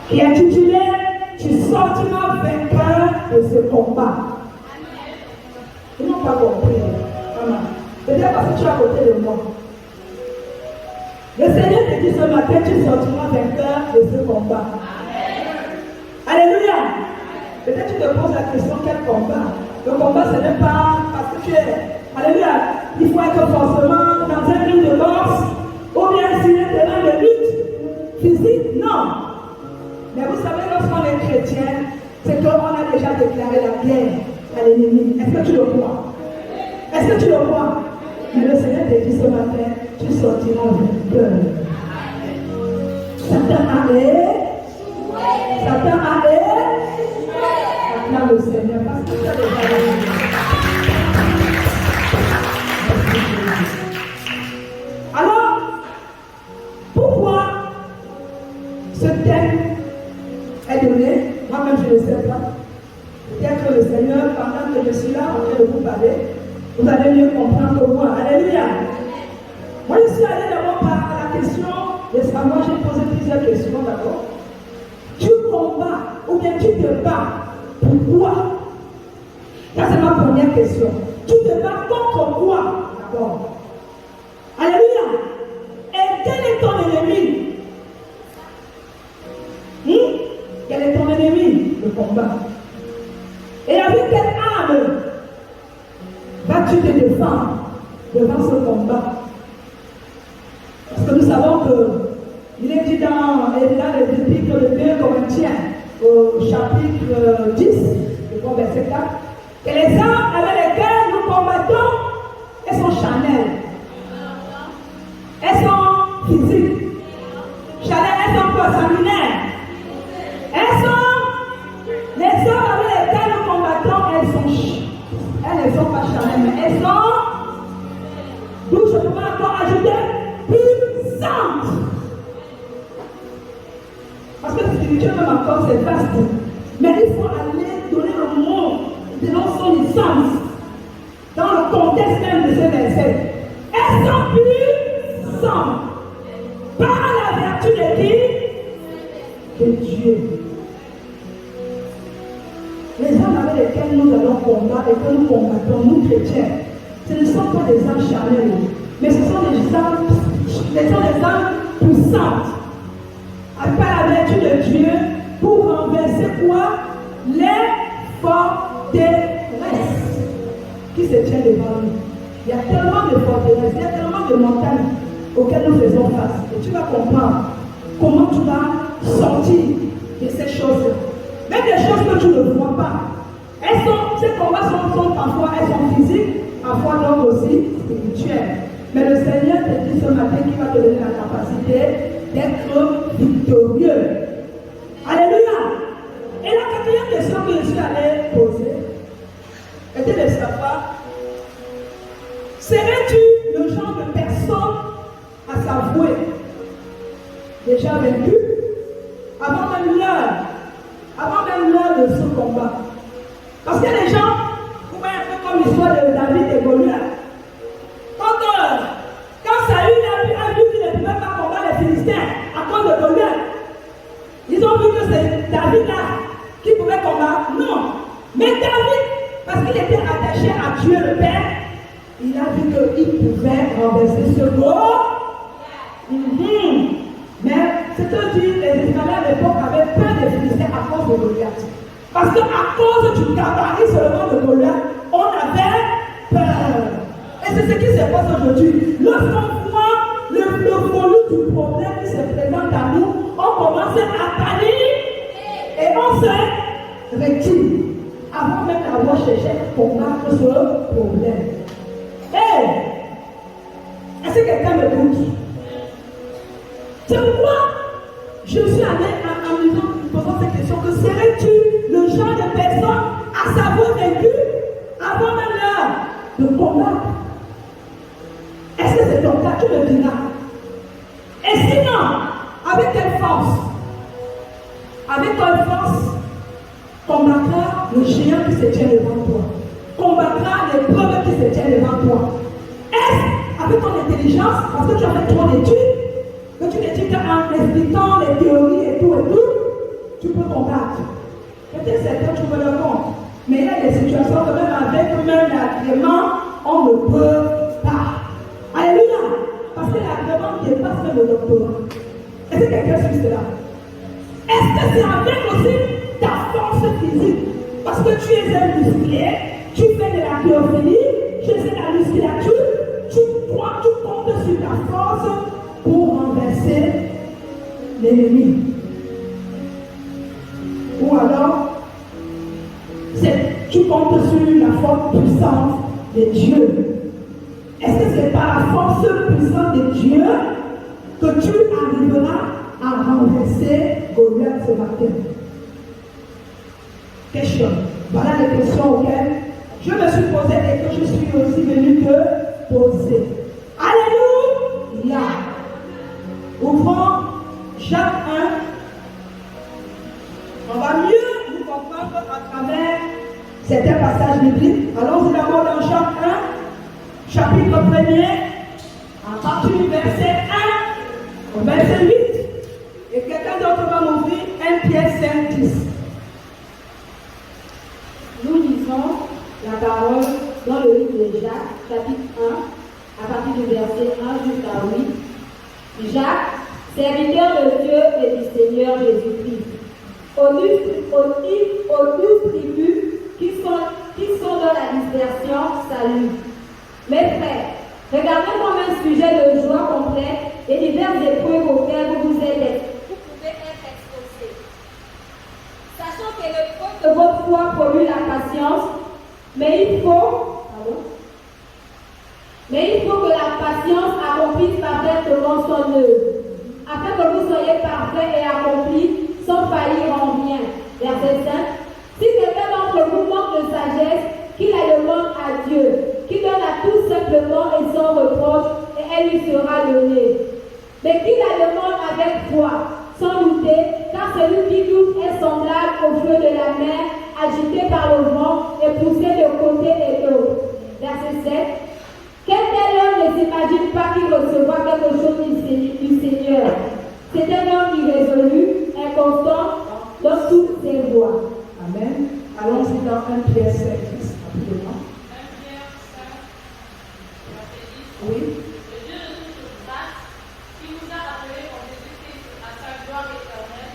qui est intitulé Tu sortiras vainqueur de ce combat. Ils n'ont pas compris. Maman. Peut-être parce que tu es à côté de moi. Le Seigneur te dit ce matin, tu sortiras vainqueur de ce combat. Alléluia. Peut-être tu te poses la question, quel combat? Le combat, ce n'est pas parce que tu es. Alléluia. Il faut être forcément dans un ring de boxe ou bien sur un terrain de lutte physique. Non. Mais vous savez, lorsqu'on est chrétien, c'est qu'on a déjà déclaré la guerre à l'ennemi. Est-ce que tu le crois? Est-ce que tu le crois? Mais le Seigneur te dit ce matin, tu sortiras vainqueur. Satan a échoué. Satan a échoué. Acclame le Seigneur parce que tu as déjà gagné. Alors, pourquoi ce thème est donné? Moi-même, je ne sais pas. Peut-être que le Seigneur, pendant que je suis là, en train de vous parler, vous allez mieux comprendre que moi. Alléluia. Moi, je suis allé d'abord par la question de savoir, j'ai posé plusieurs questions d'abord. Tu combats ou bien tu te bats pour quoi? Ça, c'est ma première question. Tu te bats contre quoi d'abord? Alléluia. Et quel est ton ennemi? Quel est ton ennemi? Le combat. Et avec quelle arme vas-tu te défendre devant ce combat? Parce que nous savons qu'il est dit dans les épîtres de 2 Corinthiens, au chapitre 10, le verset 4, que les armes avec lesquelles nous combattons, elles sont charnelles. Elles sont physiques. Charnelles, elles sont quoi? Sanguinaires. Elles sont les armes avec lesquelles nous combattons, elles ne sont pas charnelles, mais elles sont, d'où je peux encore ajouter, puissantes. Parce que spirituellement encore c'est vaste. Mais il faut aller donner le mot selon son licence dans le contexte même de ce verset. Elles sont puissantes par la vertu de qui? De Dieu. Les armes avec lesquelles nous allons combattre et que nous combattons, nous chrétiens, ce ne sont pas des armes charnelles, mais ce sont des armes puissantes, par la vertu de Dieu, pour renverser quoi? Les forteresses qui se tiennent devant nous. Il y a tellement de forteresses, il y a tellement de montagnes auxquelles nous faisons face. Et tu vas comprendre comment tu vas sortir de ces choses-là. Même des choses que tu ne vois pas. Ces combats sont parfois elles sont physiques, parfois donc aussi spirituelles. Mais le Seigneur te dit ce matin qu'il va te donner la capacité d'être victorieux. Alléluia. Et la quatrième question que je suis allée poser était de savoir, serais-tu le genre de personne à s'avouer déjà vaincu avant même l'heure de ce combat? Parce que les gens, vous voyez un peu comme l'histoire de David et Goliath. Quand Saül a vu qu'il ne pouvait pas combattre les Philistins à cause de Goliath, ils ont vu que c'est David-là qui pouvait combattre. Non. Mais David, parce qu'il était attaché à Dieu le Père, il a vu qu'il pouvait renverser ce gros. Mais c'est que dit, les Israéliens à l'époque avaient peur des Philistins à cause de Goliath. Parce qu'à cause du gabarit seulement de Goliath, on avait peur. Et c'est ce qui se passe aujourd'hui. Lorsqu'on voit le volume du problème qui se présente à nous, on commence à paniquer et on se retire avant même d'avoir cherché à combattre ce problème. Est-ce que quelqu'un me doute? C'est pourquoi je suis allé en posant cette question, que serais-tu le genre de personne à savoir vaincu avant même l'heure de combattre? Est-ce que c'est ton cas? Tu me diras. Et sinon, avec quelle force? Avec quelle force combattra le géant qui se tient devant toi? Combattra les preuves qui se tiennent devant toi? Est-ce avec ton intelligence, parce que tu as fait trop d'études, que tu n'étudies qu'en expliquant les théories et tout, combattre. Peut-être certains, tu me le comptes. Mais il y a des situations que même avec même l'agrément, on ne peut pas. Alléluia. Parce que l'agrément dépasse même le doctorat. Est-ce que quelqu'un suit cela? Est-ce que c'est avec aussi ta force physique? Parce que tu es un musclé, tu fais de la biophilie, tu fais de la musculature, tu comptes sur ta force pour renverser l'ennemi. Ou alors, tu comptes sur la force puissante de Dieu. Est-ce que c'est par la force puissante de Dieu que tu arriveras à renverser Goliath ce matin? Question. Voilà les questions auxquelles je me suis posé et que je suis aussi venu te poser. Alléluia. Ouvrons Jacques 1. On va mieux nous comprendre à travers certains passages bibliques. Allons-y d'abord dans Jacques 1, chapitre 1er, à partir du verset 1 au verset 8. Et quelqu'un d'autre va m'ouvrir 1 Pierre 5, 10. Nous lisons la parole dans le livre de Jacques, chapitre 1, à partir du verset 1 jusqu'à 8. Jacques, serviteur de Dieu et du Seigneur Jésus-Christ, aux 12 tribus qui sont dans la dispersion, salut. Mes frères, regardez comme un sujet de joie complète et diverses épreuves auxquelles vous pouvez être exposés. Sachant que l'épreuve de votre foi produit la patience, mais il faut que la patience accomplisse parfaitement son œuvre, afin que vous soyez parfaits et accomplis sans faillir en rien. Verset 5. Si quelqu'un d'entre vous manque de sagesse, qu'il la demande à Dieu, qui donne à tous simplement et sans reproche, et elle lui sera donnée. Mais qui la demande avec foi, sans douter, car celui qui doute est semblable au feu de la mer, agité par le vent et poussé de côté et l'autre. Verset 7. Quel tel homme ne s'imagine pas qu'il recevra quelque chose du Seigneur? C'est un homme irrésolu, inconstant dans toutes ses voies. Amen. Allons-y dans 1 Pierre 5, 10, rapidement. 1 Pierre 5, oui. Le Dieu de toute grâce, qui vous a appelé en Jésus-Christ à sa gloire éternelle,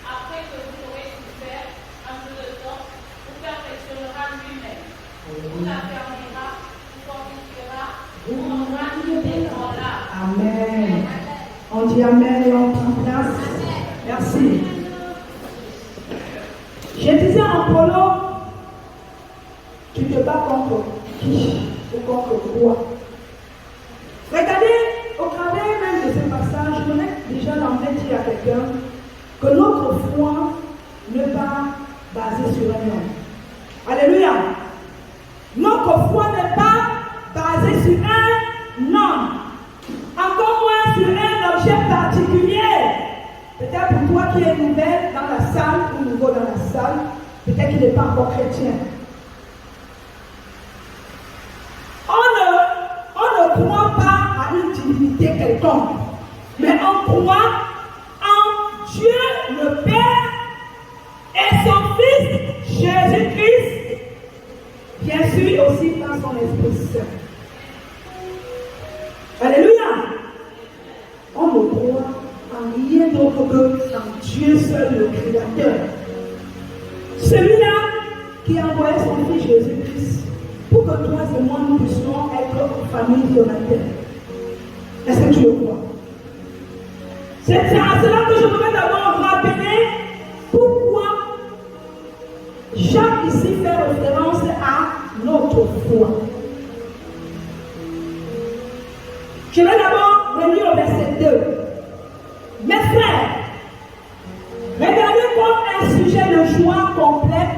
après que vous aurez souffert un peu de temps, vous perfectionnera lui-même, vous affermira, vous fortifiera, vous rendra en l'âme. Amen. On dit Amen et on prend place. Merci. Je disais en prologue, tu te bats contre qui ou contre quoi? Regardez, au travers même de ce passage, je voulais déjà l'emmener dire à quelqu'un que notre foi n'est pas basée sur un homme. Alléluia. Notre foi n'est pas basée sur un homme, encore moins sur un objet particulier. Peut-être pour toi qui es nouvelle dans la salle ou nouveau dans la salle, peut-être qu'il n'est pas encore chrétien. On ne croit pas à une divinité quelconque, mais on croit en Dieu le Père et son Fils Jésus-Christ, bien sûr aussi par son Esprit Saint. Alléluia. On ne croit en rien d'autre que en Dieu seul, le Créateur. Celui-là qui a envoyé son Fils Jésus-Christ pour que toi et moi nous puissions être en famille sur la terre. Est-ce que tu le crois? C'est à cela que je voudrais d'abord rappeler pourquoi Jacques ici fait référence à notre foi. Je vais d'abord venir au verset 2. Mes frères, regardez comme un sujet de joie complète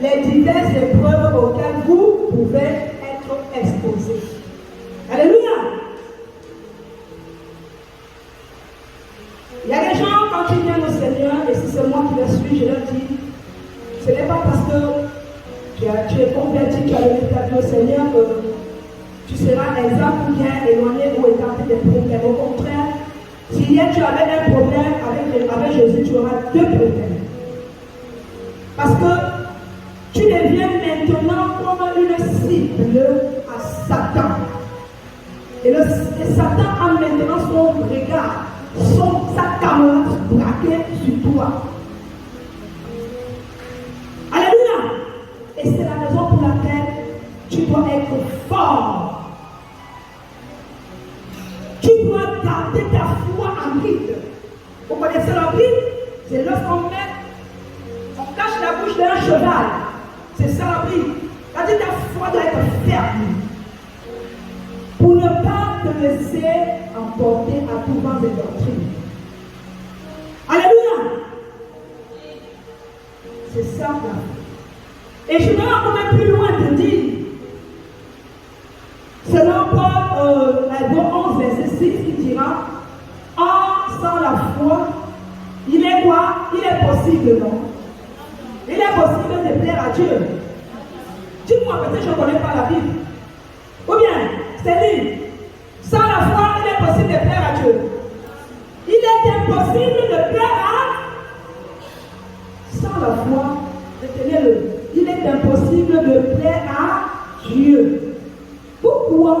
les diverses épreuves auxquelles vous pouvez être exposés. Alléluia. Il y a des gens, quand ils viennent au Seigneur, et si c'est moi qui les suis, je leur dis, ce n'est pas parce que tu es converti, tu as le au Seigneur que tu seras exempt ou bien éloigné ou écarté des problèmes. Au contraire, si hier tu avais un problème avec Jésus, tu auras deux problèmes. Parce que tu deviens maintenant comme une cible à Satan. Et Satan a maintenant son regard, sa caméra braquée sur toi. Alléluia. Et c'est la raison pour laquelle tu dois être fort. Tu dois garder ta foi en bride. Vous connaissez la bride? C'est lorsqu'on cache la bouche d'un cheval. C'est ça la bride. C'est-à-dire ta foi doit être ferme. Pour ne pas te laisser emporter à tout vent des doctrines. Alléluia. C'est ça là. Et je vais encore même plus loin te dire. Selon Paul, Hébreux 11, verset 6, qui dira, sans la foi, il est quoi? Il est possible, non? Il est possible de plaire à Dieu. Dis-moi, peut-être je ne connais pas la Bible. Ou bien, Céline, sans la foi, il est possible de plaire à Dieu. Il est impossible de plaire à... Sans la foi, retenez-le, il est impossible de plaire à Dieu. Pourquoi?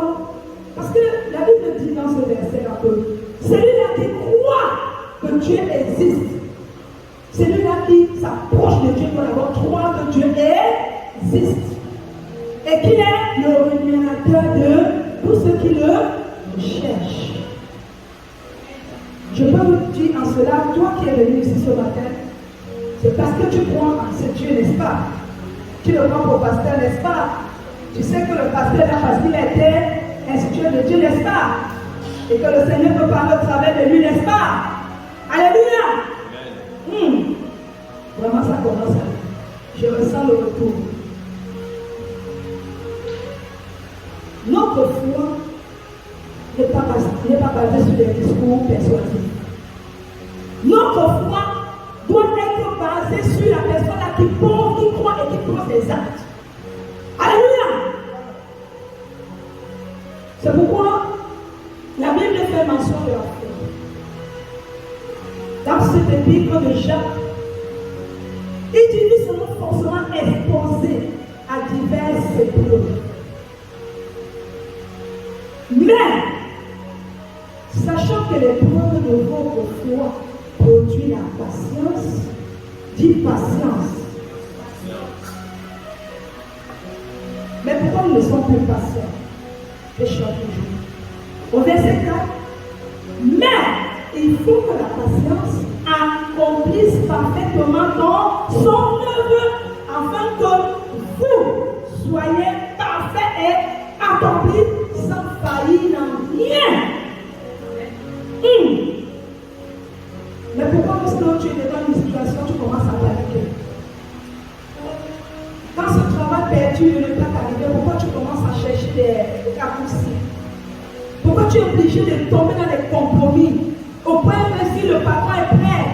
Parce que la Bible dit dans ce verset-là que celui-là qui croit que Dieu existe, celui-là qui s'approche de Dieu doit d'abord croire que Dieu existe et qu'il est le rémunérateur de tous ceux qui le cherchent. Je peux vous dire en cela, toi qui es venu ici ce matin, c'est parce que tu crois en ce Dieu, n'est-ce pas? Tu le prends pour pasteur, n'est-ce pas? Tu sais que le pasteur là parce qu'il a été institué de Dieu, n'est-ce pas? Et que le Seigneur peut parler au travers de lui, n'est-ce pas? Alléluia! Vraiment, ça commence à... Je ressens le retour. Notre foi n'est pas basée sur des discours persuasifs. Notre foi doit être basée sur la personne qui pense, qui croit et qui pose des actes. Alléluia! C'est pourquoi la Bible fait mention de la foi. Dans cet épître de Jacques, il dit nous serons forcément exposés à diverses épreuves. Mais, sachant que l'épreuve de votre foi produit la patience, dit patience. Mais pourquoi nous ne sommes plus patients? Je chante toujours. Au verset 4, mais il faut que la patience accomplisse parfaitement dans son œuvre, afin que vous soyez parfaits et accomplis sans faillir dans rien. Mais pourquoi lorsque tu es dans une situation, tu commences à paniquer? Quand ce travail perdu ne peut pas t'arriver, pourquoi tu commences à chercher des raccourcis? Pourquoi tu es obligé de tomber dans des compromis? Au point que si le patron est prêt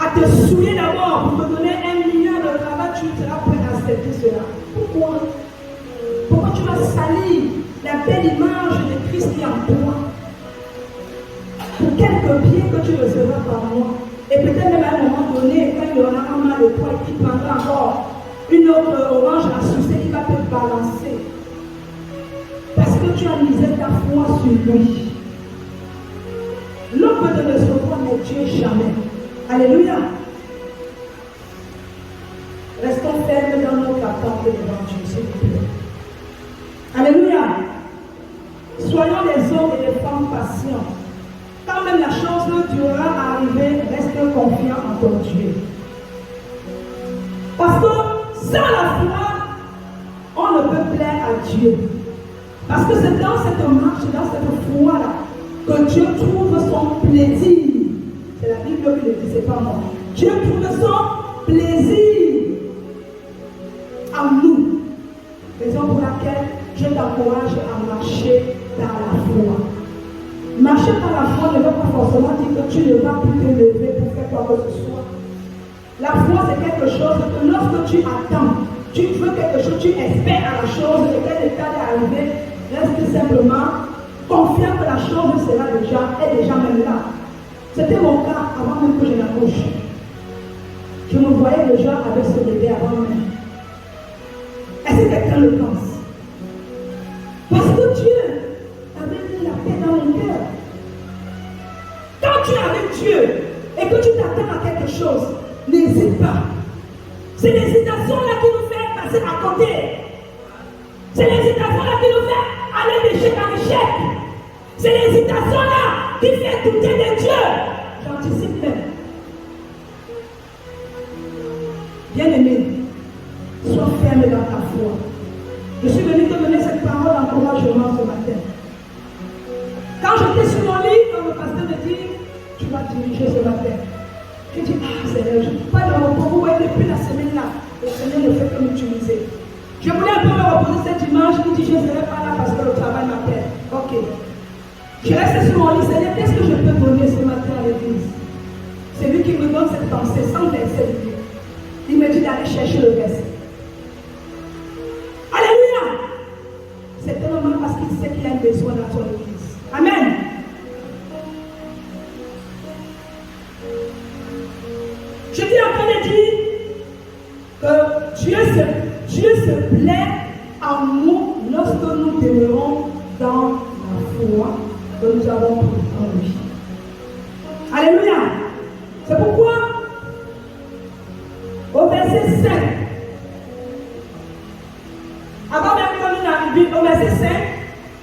à te souiller d'abord pour te donner 1 million de travail, tu seras prêt à accepter cela. Pourquoi? Pourquoi tu vas salir la belle image de Christ qui est en toi? Pour quelques biens que tu recevras par mois. Et peut-être même à un moment donné, quand il y aura un mal de toi et qu'il prendra encore une autre orange à sucer, il va te balancer. Parce que tu as misé ta foi sur lui. L'homme peut te recevoir, mais Dieu jamais. Alléluia. Restons fermes dans notre attente devant Dieu, s'il vous plaît. Alléluia. Soyons des hommes et des femmes patients. Quand même la chose durera à arriver, reste confiant en ton Dieu. Parce que sans la foi, on ne peut plaire à Dieu. Parce que c'est dans cette marche, dans cette foi-là, que Dieu trouve son plaisir. C'est la Bible qui le dit, c'est pas moi. Dieu trouve son plaisir en nous. Raison pour laquelle je t'encourage à marcher dans la foi. Marcher par la foi ne veut pas forcément dire que tu ne vas plus te lever pour faire quoi que ce soit. La foi, c'est quelque chose que lorsque tu attends, tu veux quelque chose, tu espères à la chose et qu'elle est arrivée, reste simplement confiant que la chose est déjà même là. C'était mon cas avant même que je n'accouche. Je me voyais déjà avec ce bébé avant même. Est-ce que quelqu'un le pense? Parce que Dieu avait mis la paix dans mon cœur. Quand tu es avec Dieu et que tu t'attends à quelque chose, n'hésite pas. C'est l'hésitation-là qui nous fait passer à côté. C'est l'hésitation-là qui nous fait aller d'échec en échec. C'est l'hésitation-là qui fait douter de Dieu. J'anticipe même. Bien-aimé, sois ferme dans ta foi. Je suis venu te donner cette parole d'encouragement ce matin. Quand j'étais sur mon lit, quand le pasteur me dit, tu vas diriger ce matin. Je dis, ah Seigneur, je ne suis pas dans mon repos. Vous voyez, depuis la semaine là, le Seigneur ne fait que m'utiliser. Je voulais un peu me reposer ce dimanche. Il dit, je ne serai pas là parce que le travail m'appelle. Ok. Je reste sur mon lit. Seigneur, qu'est-ce que je peux donner ce matin à l'église? C'est lui qui me donne cette pensée sans verset de Dieu. Il me dit d'aller chercher le verset. Alléluia! C'est tellement parce qu'il sait qu'il y a un besoin dans ton église. Amen. Je dis en train de dire que Dieu se plaît en nous lorsque nous demeurons dans la foi que nous avons pris en lui. Alléluia! C'est pourquoi au verset 5, avant même que nous n'arrivions au verset 5,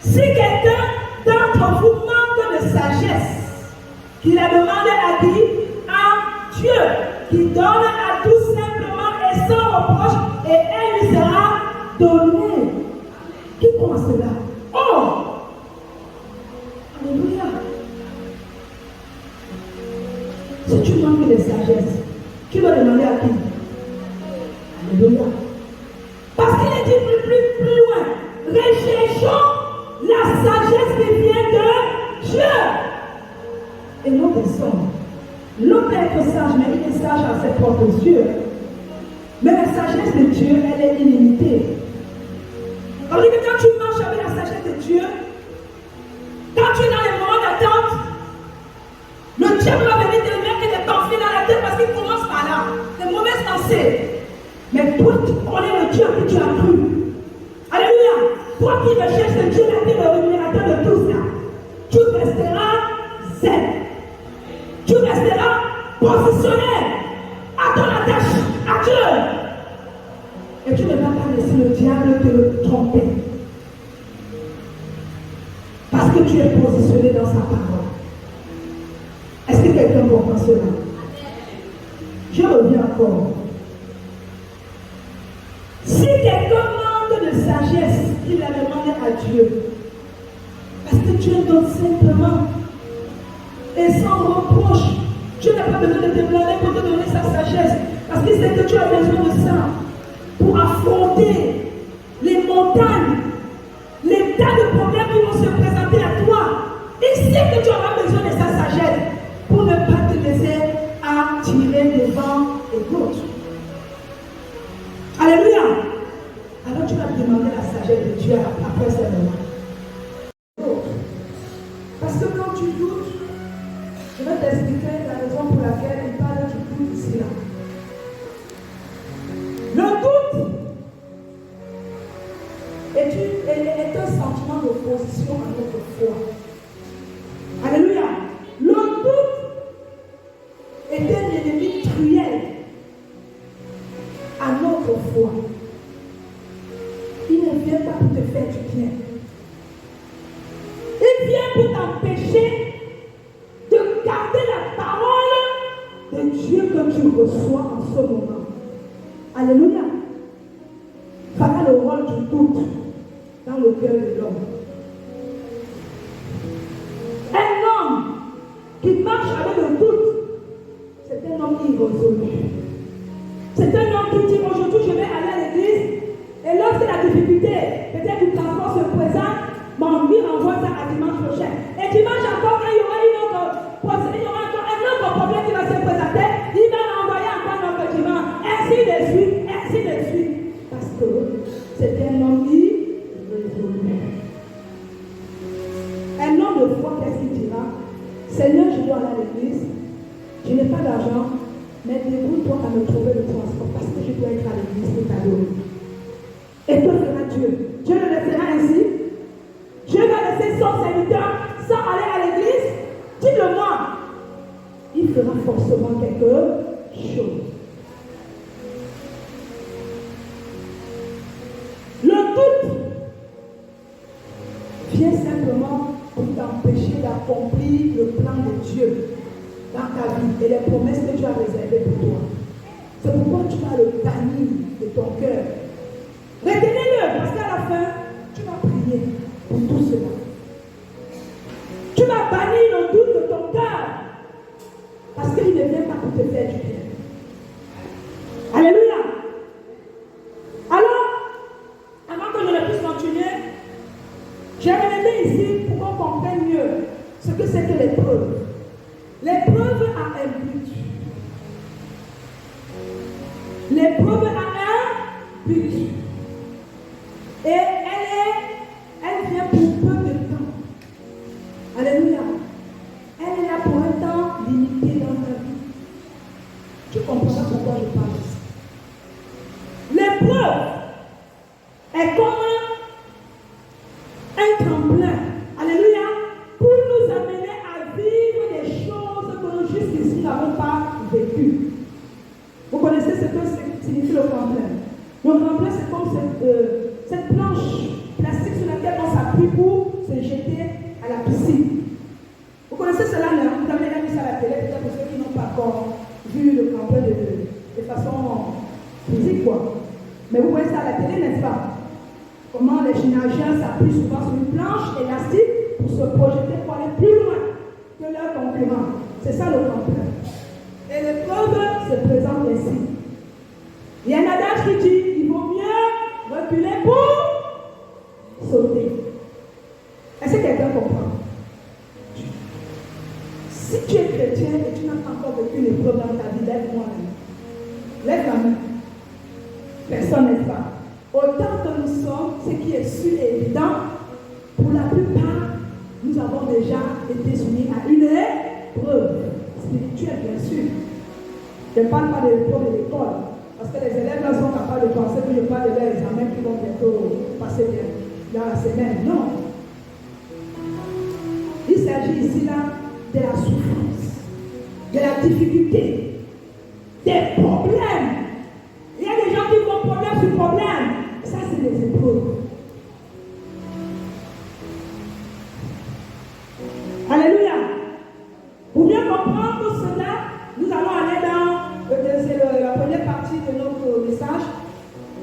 si quelqu'un d'entre vous manque de sagesse, qu'il la demande à qui? À Dieu, qui donne à tous simplement et sans reproche, et elle lui sera donnée. Qui pense cela? Oh! Alléluia! Si tu manques de sagesse, tu vas demander à qui? Alléluia. Parce qu'il est dit plus loin. Recherchons la sagesse qui vient de Dieu. Et non des hommes. L'homme peut être sage, mais il est sage à ses propres yeux. Mais la sagesse de Dieu, elle est illimitée. Alors que quand tu marches avec la sagesse de Dieu, quand tu es dans les moments d'attente, le diable va venir te mettre des pensées dans la tête parce qu'il commence par là. Des mauvaises pensées. Mais toi, tu connais le Dieu que tu as cru. Alléluia. Toi qui recherches le Dieu qui est le rémunérateur de tout ça, tu resteras zen. Tu resteras positionné à ton attache, à Dieu. Et tu ne vas pas laisser le diable te tromper. Parce que tu es positionné dans sa parole. Est-ce que quelqu'un comprend cela? Je reviens encore. Si quelqu'un manque de sagesse, il la demande à Dieu. Parce que Dieu donne simplement et sans reproche. Dieu n'a pas besoin de te blâmer pour te donner sa sagesse. Parce qu'il sait que tu as besoin de ça pour affronter les montagnes, les tas de problèmes qui vont se présenter à toi. Il sait que tu auras besoin de sa sagesse pour ne pas te laisser attirer devant et d'autres. Alléluia. Alors tu vas demander la sagesse de Dieu après ce moment. Parce que quand tu doutes, je vais t'expliquer la raison pour laquelle il parle du doute ici là. Le doute est un sentiment d'opposition à notre foi. Alléluia. Le doute est un ennemi cruel à notre foi. Il ne vient pas pour te faire du bien. Il vient pour t'empêcher de garder la parole de Dieu que tu reçois en ce moment. Alléluia. Voilà le rôle du doute dans le cœur de l'homme. Un homme qui marche avec le doute, c'est un homme irrésolu. C'est un homme qui dit aujourd'hui je vais aller à l'église et lorsque la difficulté, peut-être du transport se présente, mon Dieu renvoie ça à dimanche prochain. Et dimanche encore, quand il y aura encore un autre problème qui va se présenter, il va renvoyer encore notre dimanche. Ainsi de suite, ainsi de suite. Parce que c'est un homme irrésolu. Un homme de foi, qu'est-ce qu'il dira? Seigneur, je dois aller à l'église, je n'ai pas d'argent, Mais débrouille-toi à me trouver le transport parce que je dois être à l'église pour t'adorer. Et que fera Dieu? Dieu le laissera ainsi? Dieu va laisser son serviteur sans aller à l'église? Dites-le-moi. Il fera forcément quelque chose. Le doute vient simplement pour t'empêcher d'accomplir le plan de Dieu dans ta vie et les promesses que Dieu a réservées pour toi. C'est pourquoi tu vas le bannir de ton cœur. Retenez-le, parce qu'à la fin, tu vas prier pour tout cela. Tu vas bannir le doute de ton cœur, parce qu'il ne vient pas pour te faire du bien. Alléluia. Alors, avant que je ne puisse continuer, j'aimerais ici pour qu'on comprenne mieux ce que c'est que l'épreuve. L'épreuve a un but. L'épreuve a un but. Et elle vient pour peu de temps. Alléluia. Elle est là pour un temps limité dans ta vie. Tu comprendras pourquoi je parle ici. L'épreuve est comme un tremplin. Alléluia. Pour nous amener à vivre des choses que jusqu'ici nous n'avons pas vécues. Vous connaissez ce que signifie le tremplin? Le tremplin, c'est comme cette planche plastique sur laquelle on s'appuie pour se jeter à la piscine. Vous connaissez cela, non? Vous avez déjà vu ça à la télé, peut-être pour ceux qui n'ont pas encore vu le tremplin de façon physique, quoi. Mais vous voyez ça à la télé, n'est-ce pas? Comment les nageurs s'appuient souvent sur une planche élastique pour se projeter pour aller plus loin que leurs concurrents. C'est ça le tremplin. Et l'épreuve se présente ainsi. Il y a un adage qui dit il vaut mieux reculer pour sauter. Est-ce que quelqu'un comprend? Si tu es chrétien et tu n'as pas encore vécu une épreuve dans ta vie, lève-moi la main. Lève la main. Personne n'est pas. Autant que nous sommes, ce qui est sûr et évident, pour la plupart, nous avons déjà été soumis à une épreuve spirituelle, bien sûr. Je ne parle pas de l'épreuve de l'école, parce que les élèves là sont capables de penser que je parle de leurs examens qui vont bientôt passer dans la semaine. Non. Il s'agit ici là de la souffrance, de la difficulté, des problèmes. Il y a des gens qui font problème sur problème. Ça, c'est des épreuves. Alléluia. Pour bien comprendre cela, nous allons aller dans la première partie de notre message,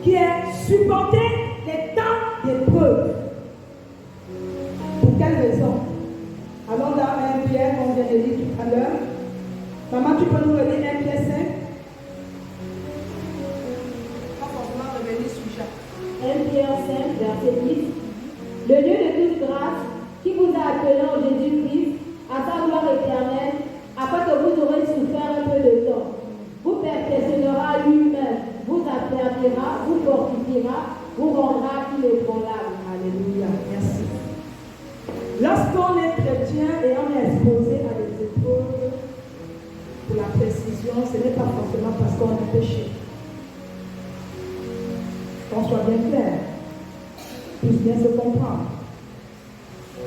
qui est supporter les temps d'épreuve. Pour quelle raison? Allons dans 1 Pierre, on vient de lire tout à l'heure. Maman, tu peux nous relire 1 Pierre 5? Pas forcément revenir sur Jacques. 1 Pierre 5, verset 10. Le Dieu de toute grâce, qui vous a appelé en Jésus-Christ à sa gloire éternelle, afin que vous aurez souffert un peu de temps, vous perfectionnera lui-même, vous affermira, vous fortifiera, vous rendra inébranlable. Alléluia. Merci. Lorsqu'on est chrétien et on est exposé à des épreuves, pour la précision, ce n'est pas forcément parce qu'on a péché. Qu'on soit bien clair, puisse bien se comprendre.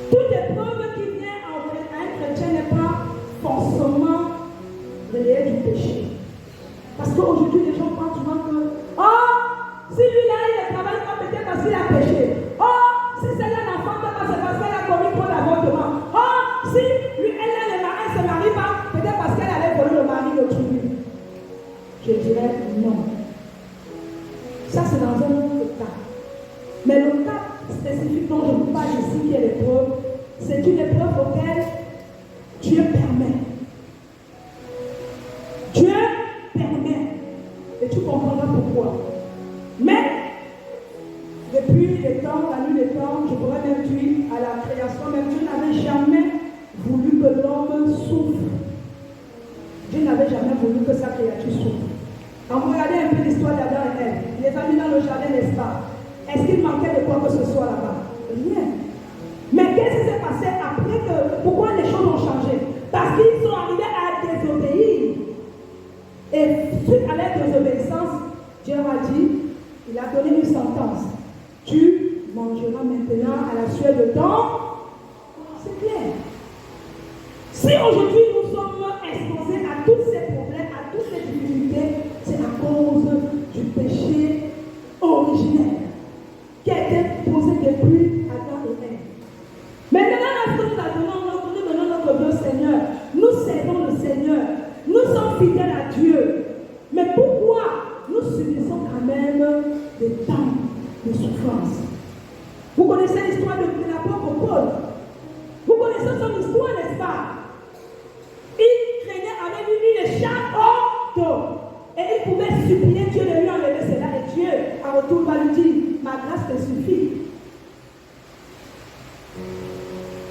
Toute épreuve qui vient à un chrétien n'est pas forcément reliée du péché. Parce qu'aujourd'hui, les gens pensent souvent que si lui là, il ne travaille pas, peut-être parce qu'il a péché. Si c'est là l'enfant, c'est parce qu'elle a commis trop d'avortement. Si lui, elle a le mari, elle ne se marie pas, peut-être parce qu'elle allait voler le mari de tout lui. Je dirais non. Ça, c'est dans un autre cas. Mais le cas spécifique dont je vous parle ici, qui est l'épreuve, c'est une épreuve auquel Dieu permet. Dieu permet. Et tu comprendras pourquoi. Mais, depuis les temps, la nuit des temps, je pourrais même dire à la création, même Dieu n'avait jamais voulu que l'homme souffre. Dieu n'avait jamais voulu que sa créature souffre. Quand vous regardez un peu l'histoire d'Adam et Ève, il les a mis dans le jardin, n'est-ce pas? Est-ce qu'il manquait de quoi que ce soit là-bas? Rien. Mais qu'est-ce qui s'est passé après que... Pourquoi les choses ont changé? Parce qu'ils sont arrivés à désobéir. Et Dieu a dit, il a donné une sentence. Tu mangeras maintenant à la sueur de ton. C'est clair. Si aujourd'hui nous sommes exposés à tous ces problèmes, à toutes ces difficultés, c'est à cause du péché originel qui a été posé depuis Adam et Ève. Mais maintenant, lorsque nous donnons notre Dieu Seigneur, nous servons le Seigneur, nous sommes fidèles à Dieu. Mais pourquoi nous subissons quand même des temps de souffrance? Vous connaissez l'histoire de l'apôtre Paul. Vous connaissez son histoire, n'est-ce pas? Il traînait avec lui une écharpe au dos. Et il pouvait supplier Dieu de lui enlever cela. Et Dieu, en retour, va lui dire, ma grâce te suffit.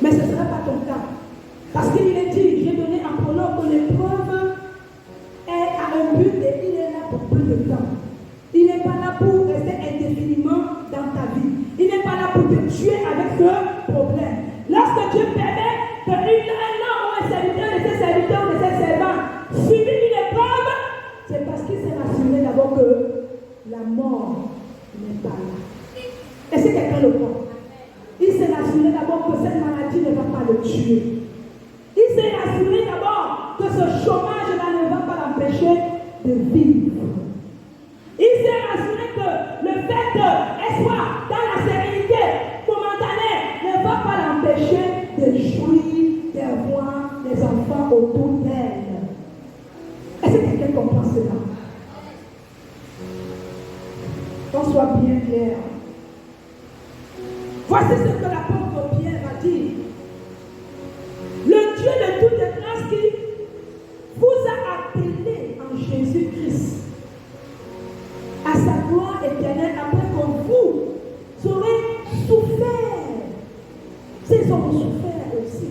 Mais ce ne sera pas ton cas. Parce qu'il est dit, j'ai donné à Paul que l'épreuve est à un but et il est là pour plus de temps. Il n'est pas là pour rester indéfiniment dans ta vie. Il n'est pas là pour te tuer avec ce problème. Lorsque Dieu permet qu'un homme ou un serviteur de ses serviteurs ou de ses servants subit une épreuve, c'est parce qu'il s'est rassuré d'abord que la mort n'est pas là. Est-ce que quelqu'un le croit? Il s'est rassuré d'abord que cette maladie ne va pas le tuer. Il s'est rassuré d'abord que ce chômage-là ne va pas l'empêcher de vivre. Il s'est rassuré que le fait qu'elle soit dans la sérénité momentanée ne va pas l'empêcher de jouir, d'avoir des enfants autour d'elle. Est-ce que quelqu'un comprend cela? Qu'on soit bien clair. Voici ce que l'apôtre Pierre a dit. Le Dieu de toute grâce qui vous a appelé en Jésus-Christ à sa gloire éternelle après que vous aurez souffert. Ces hommes ont souffert aussi.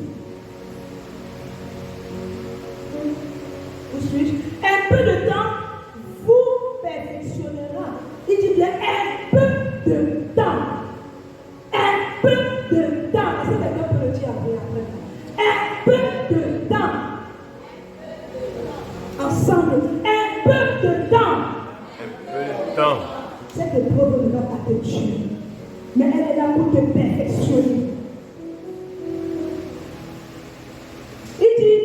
Où suis-je? Un peu de temps vous perfectionnera. Il dit bien un peu de temps. Un peu de temps. Est-ce que quelqu'un peut le dire après? Un peu de temps. Ensemble. Un peu de temps. Cette épreuve ne va pas te tuer, mais elle est là pour te perfectionner. Il dit,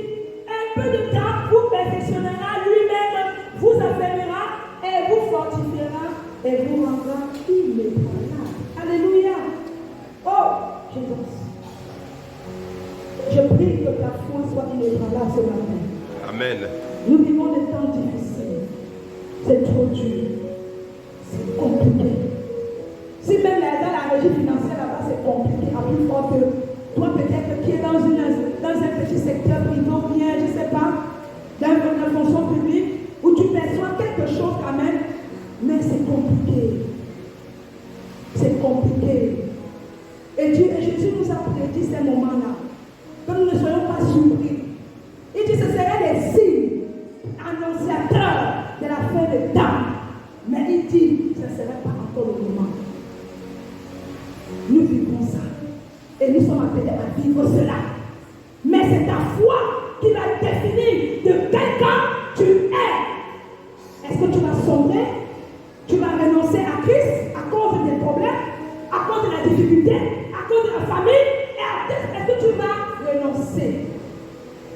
un peu de temps vous perfectionnera lui-même, vous affermira et vous fortifiera et vous rendra inébranlable. Alléluia. Oh, Jésus. Je prie que ta foi soit inébranlable ce matin. Amen. Nous vivons des temps difficiles. C'est trop dur. C'est compliqué. Si même dans la régie financière là-bas c'est compliqué, à plus fort que toi peut-être qui est dans un petit secteur privé ou bien, je ne sais pas, dans une fonction publique, où tu perçois quelque chose quand même, mais c'est compliqué. C'est compliqué. Et Jésus nous a prédit ces moments-là, que nous ne soyons pas surpris. Il dit ce serait des signes annonciateurs de la fin des temps. Mais il dit, ce ne serait pas encore le moment. Nous vivons ça. Et nous sommes appelés à vivre cela. Mais c'est ta foi qui va définir de quel camp tu es. Est-ce que tu vas sombrer? Tu vas renoncer à Christ à cause des problèmes, à cause de la difficulté, à cause de la famille? Et est-ce que tu vas renoncer?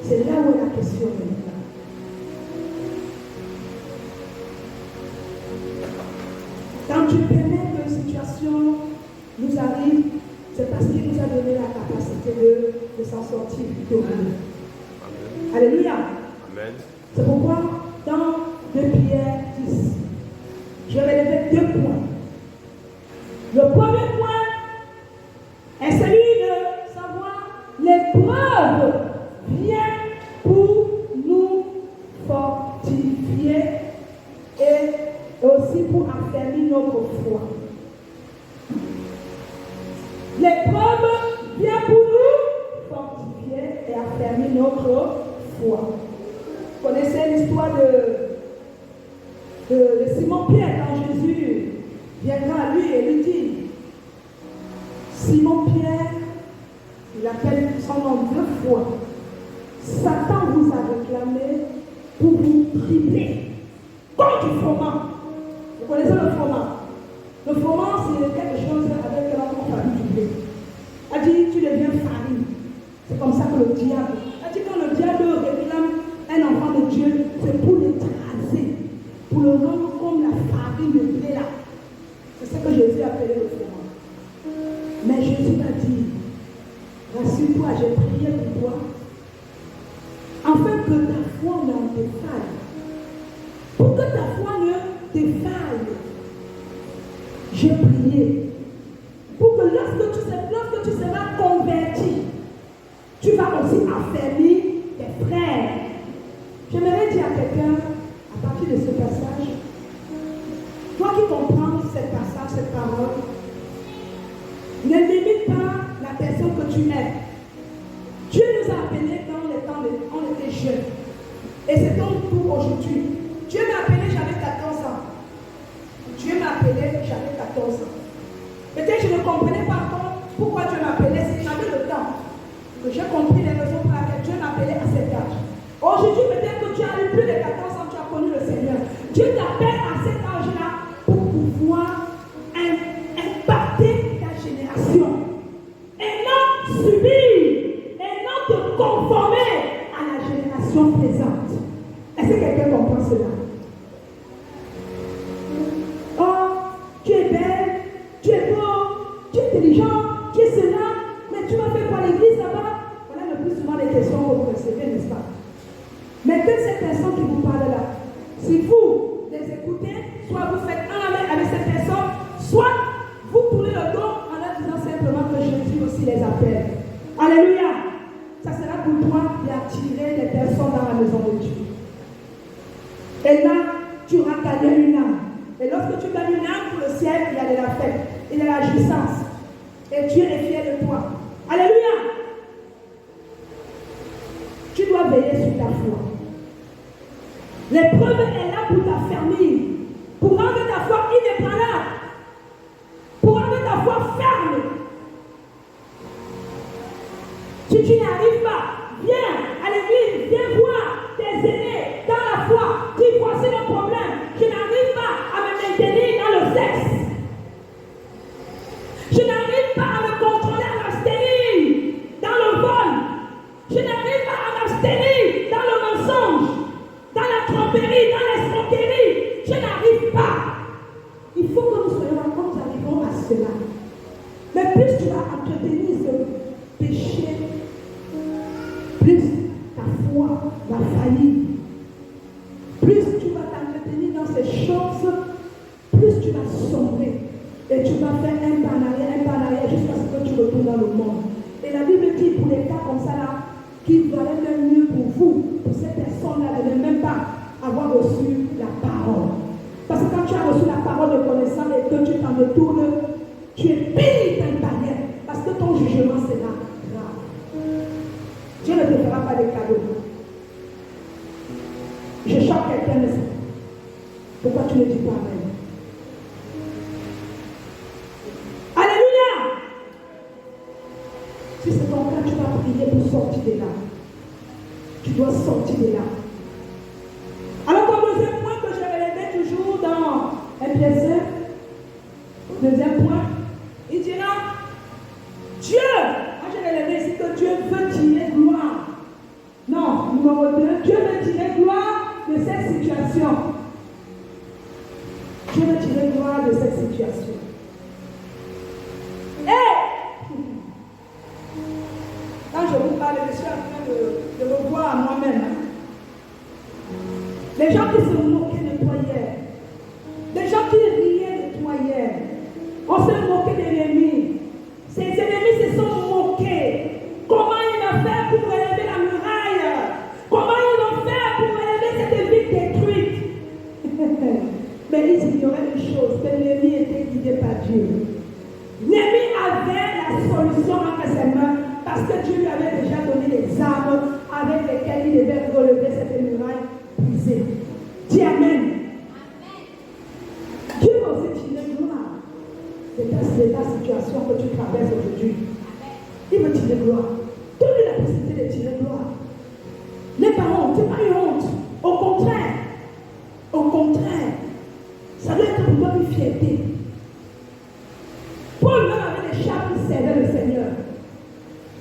C'est là où est la question maintenant. Quand tu permets qu'une situation nous arrive, c'est parce qu'il nous a donné la capacité de s'en sortir victorieux. Alléluia. Amen. C'est pourquoi dans 2 Pierre 10, je vais relever 2 points. Le premier point est celui de savoir l'épreuve vient pour nous fortifier et aussi pour affermir notre foi. L'épreuve vient pour nous fortifier et affermir notre foi. Vous connaissez l'histoire de Simon-Pierre quand Jésus viendra à lui et lui dit, Simon-Pierre, il appelle son nom 2 fois, Satan vous a réclamé pour vous tripler comme du froment. Vous connaissez le froment? Le froment, c'est quelque chose avec lequel on fait du blé. Elle dit, tu deviens farine. C'est comme ça que le diable. Elle dit, quand le diable réclame un enfant de Dieu, c'est pour l'écraser, pour le rendre comme la farine de blé là. C'est ce que Jésus a appelé le froment. Mais Jésus m'a dit, rassure-toi, j'ai prié pour toi, afin que ta foi ne défaille. Pour que ta foi ne défaille, j'ai prié. Pour que lorsque tu seras converti, tu vas aussi affermir tes frères. J'aimerais dire à quelqu'un, à partir de ce passage, toi qui comprends cette passage, cette parole, ne limite pas la personne que tu es. Dieu nous a appelés dans les temps où on était jeunes. Et c'est donc pour aujourd'hui. Dieu m'a appelé, j'avais 14 ans. Dieu m'a appelé, j'avais 14 ans. Peut-être que je ne comprenais pas pourquoi Dieu m'appelait, c'est que j'avais le temps. Que j'ai compris les raisons pour lesquelles Dieu m'appelait à cet âge. Aujourd'hui, peut-être que tu as eu plus de 14 ans, tu as connu le Seigneur. Dieu t'appelle à cet âge-là pour pouvoir impacter ta génération. Et non subir, et non te conformer à la génération présente. Est-ce que quelqu'un comprend cela? Oh, tu es belle, tu es beau, tu es intelligent, tu es cela, mais tu vas faire quoi à l'église là-bas? Voilà le plus souvent les questions que vous recevez, n'est-ce pas? Mais que ces personnes qui vous parlent là, si vous les écoutez, soit vous faites un avec cette personne, soit vous tournez le dos en leur disant simplement que Jésus aussi les appelle. Alléluia! Ça sera pour toi d'attirer les personnes dans la maison de Dieu. Et là, tu auras gagné une âme. Et lorsque tu gagnes une âme pour le ciel, il y a de la fête, il y a de la jouissance. Et Dieu est fier de toi. Alléluia! Tu dois veiller sur ta foi. L'épreuve est là pour t'affermir, pour rendre ta foi inébranlable, pour rendre ta foi ferme. Si tu n'y arrives pas, viens à l'église, viens voir tes aînés dans la foi. Dis, voici mon problème. Je n'arrive pas à me maintenir dans le sexe. Je n'arrive pas à me contrôler, à m'abstenir dans le vol. Je n'arrive pas à m'abstenir dans le mensonge, dans la tromperie, dans l'escroquerie. Je n'arrive pas. Il faut que nous soyons là quand nous arrivons à cela. Mais plus tu vas entretenir ce péché, plus ta foi va faillir. Plus tu vas t'entretenir dans ces choses, plus tu vas sombrer. Et tu vas faire un pas en arrière, jusqu'à ce que tu retournes dans le monde. Et la Bible dit pour les cas comme ça là, qu'il valait même mieux pour vous, pour ces personnes-là, de ne même pas avoir reçu la parole. Parce que quand tu as reçu la parole de connaissance et que tu t'en détournes, tu es pire qu'un païen. Parce que ton jugement sera grave. Dieu ne te fera pas de cadeaux. Je choque quelqu'un, n'est-ce pas? Pourquoi tu ne dis pas amen? Alléluia! Si c'est ton cas, tu vas prier pour sortir de là. Tu dois sortir de là. Alors, comme deuxième point que je relevais toujours dans Éphésiens, deuxième point, il dira Dieu, moi j'ai relevé ici que Dieu veut tirer gloire. Non, numéro 2, Dieu veut tirer gloire de cette situation. Dieu veut tirer gloire de cette situation. Et quand je vous parle, je suis en train de me voir à moi-même. Les gens qui se moquaient de toi hier, les gens qui riaient de toi hier, on s'est moqué de l'ennemi. Ces ennemis se sont moqués. Comment ils vont faire pour relever la muraille? Comment ils vont faire pour relever cette ville détruite? Mais ils ignoraient une chose, que l'ennemi était guidé par Dieu. L'ennemi avait la solution entre ses mains parce que Dieu lui avait déjà donné les armes avec lesquelles il devait relever cette muraille brisée. Dis Amen. Dieu va aussi tirer gloire de ta situation que tu traverses aujourd'hui. Il veut tirer gloire. Donne-lui la possibilité de tirer gloire. N'aie pas honte, c'est pas une honte. Au contraire, ça doit être pour toi respecté. Paul même avait des chars qui servaient le Seigneur.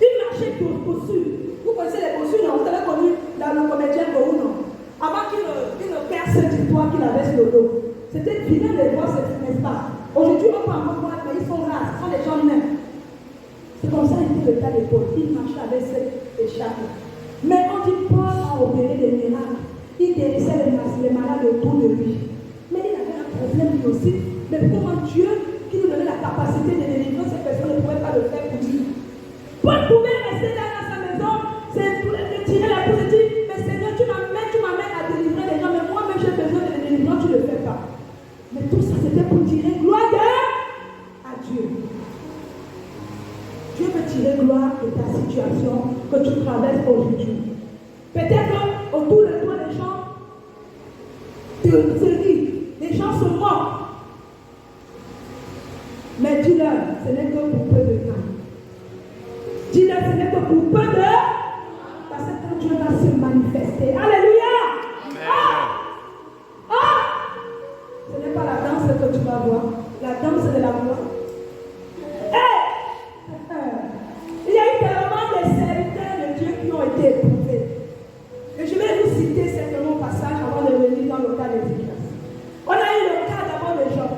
Il marchait pour bossu. Vous connaissez les bossus, non? Vous avez connu dans le comédien Gohou, non? Avant qu'il ne perce cette histoire qu'il avait sur le dos. C'était vilain de voir ce film, n'est-ce pas? Aujourd'hui, on peut encore voir, mais ils sont rares, ce sont des gens humains. C'est comme ça était le cas de Paul. Il marchait avec ces chars. Mais on dit Paul a opéré des miracles. Il guérissait les malades autour de lui. Mais il avait un problème lui aussi. Mais comment Dieu, qui nous donnait la capacité de délivrer ces personnes, ne pouvait pas le faire pour lui. Paul pouvait rester là dans sa maison, c'est pour tirer la pousse et dire, mais Seigneur, tu m'amènes à délivrer les gens, mais moi-même j'ai besoin de délivrer, tu ne le fais pas. Mais tout ça c'était pour tirer gloire à Dieu. Dieu veut tirer gloire de ta situation que tu traverses aujourd'hui. Peut-être autour de toi, les gens te rient, les gens se moquent. Mais dis-leur, ce n'est que pour peu de temps. Dis-leur, ce n'est que pour peu de temps. Parce que Dieu va se manifester. Alléluia! Ce n'est pas la danse que tu vas voir. La danse de la gloire. Il y a eu tellement de serviteurs de Dieu qui ont été éprouvés. Et je vais vous citer certainement au passage avant de venir dans le cas d'Ézéchias. On a eu le cas d'abord de Job.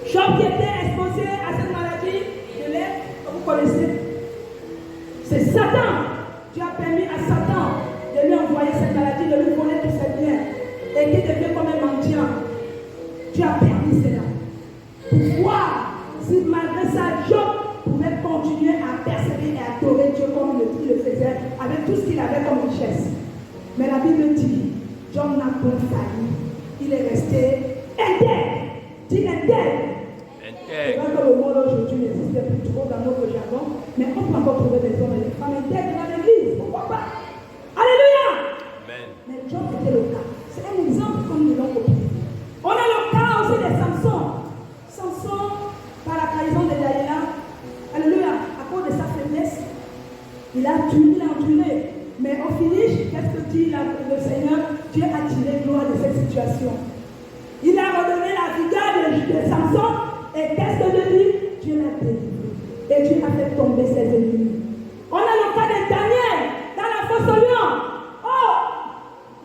Job qui était exposé à cette maladie de lèpre, que vous connaissez. C'est Satan. Dieu a permis à Satan de lui envoyer cette maladie, de lui voler tous ses biens. Et qui devient comme un mendiant. Dieu a permis cela. Pour voir si malgré ça, Job pouvait continuer à persévérer et à adorer Dieu comme il le faisait, avec tout ce qu'il avait comme richesse. Mais la Bible dit, Job n'a pas failli. Il est resté intègre. Dis intègre. C'est vrai que le monde aujourd'hui n'existe plus trop dans notre jargon, mais on peut encore trouver des hommes et des femmes intègres dans l'église. Pourquoi pas? Alléluia! Amen. Mais Job était le cas. C'est un exemple comme nous l'avons copié. On a le cas aussi de Samson. Samson, par la trahison de Dalila, alléluia, à cause de sa faiblesse, il a enduré. Mais au finish, qu'est-ce que dit le Seigneur? Dieu a tiré gloire de cette situation. Il a redonné la vigueur de Samson. Et qu'est-ce que Dieu dit? Dieu l'a délivré. Et Dieu a fait tomber ses ennemis. On a le cas de Daniel dans la fosse au lion. Oh!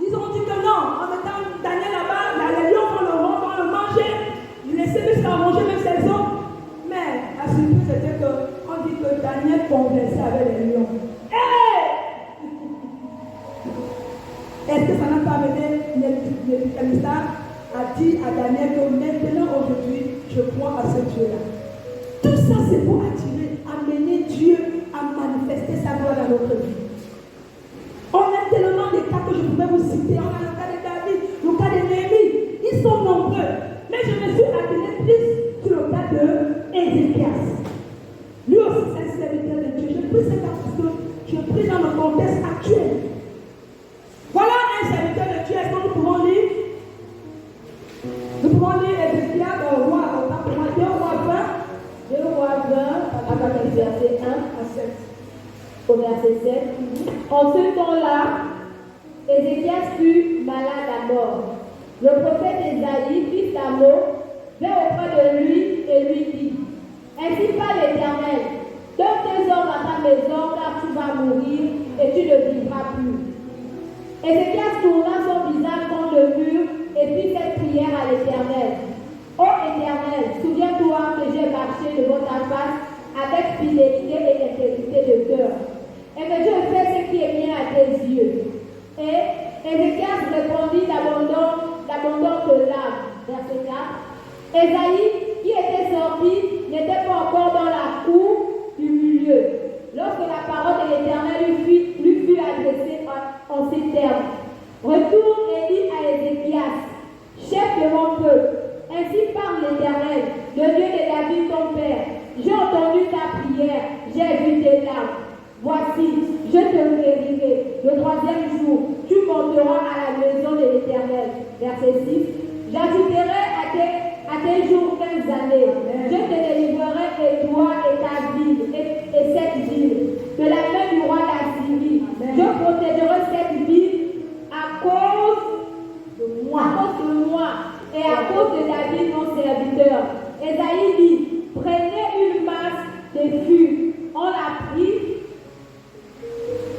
Ils ont dit que non. En mettant Daniel là-bas, les lions vont le manger. Il laissait jusqu'à manger même ses os. Mais la surprise c'était qu'on dit que Daniel conversait avec les lions. Est-ce que ça n'a pas amené Nebuchadnezzar a dit à Daniel que maintenant, aujourd'hui, je crois à ce Dieu-là. Tout ça, c'est pour attirer, amener Dieu à manifester sa gloire dans notre vie. On a tellement de cas que je pouvais vous citer. On a le cas de David, le cas de Néhémie. Ils sont nombreux. Mais je me suis attelée plus sur le cas de Ézéchias. Lui aussi, c'est un serviteur de Dieu. Je prie cet parce que je prie dans le contexte actuel. Voilà un serviteur de Dieu. Est-ce que nous pouvons lire? Nous pouvons lire Ézéchias au roi, au 2 rois 20, à partir du verset 1 à 7. Au verset 7. En ce temps-là, Ézéchias fut malade à mort. Le prophète Ésaïe, fils d'Amos, vint auprès de lui et lui dit: Ainsi parle l'Éternel, donne tes ordres à ta maison, car tu vas mourir et tu ne vivras plus. Ézéchias tourna son visage contre le mur et fit cette prière à l'Éternel. Ô Éternel, souviens-toi que j'ai marché devant ta face avec fidélité et intégrité de cœur, et que Dieu fait ce qui est bien à tes yeux. Et Ézéchias répondit d'abondante larmes. Verset 4. Ésaïe, qui était sorti, n'était pas encore dans la cour du milieu, lorsque la parole de l'Éternel lui fut adressée en ces termes. Retourne et dis à Ézéchias, chef de mon peuple, ainsi parle l'Éternel, le Dieu de David ton père. J'ai entendu ta prière, j'ai vu tes larmes. Voici, je te guérirai. Le 3e jour, tu monteras à la maison de l'Éternel. Verset 6. J'ajouterai à tes jours 15 années. Je te délivrerai, et toi et ta ville, et cette ville, de la main du roi d'Assyrie. Je protégerai cette ville à cause de moi et à cause de David mon serviteur.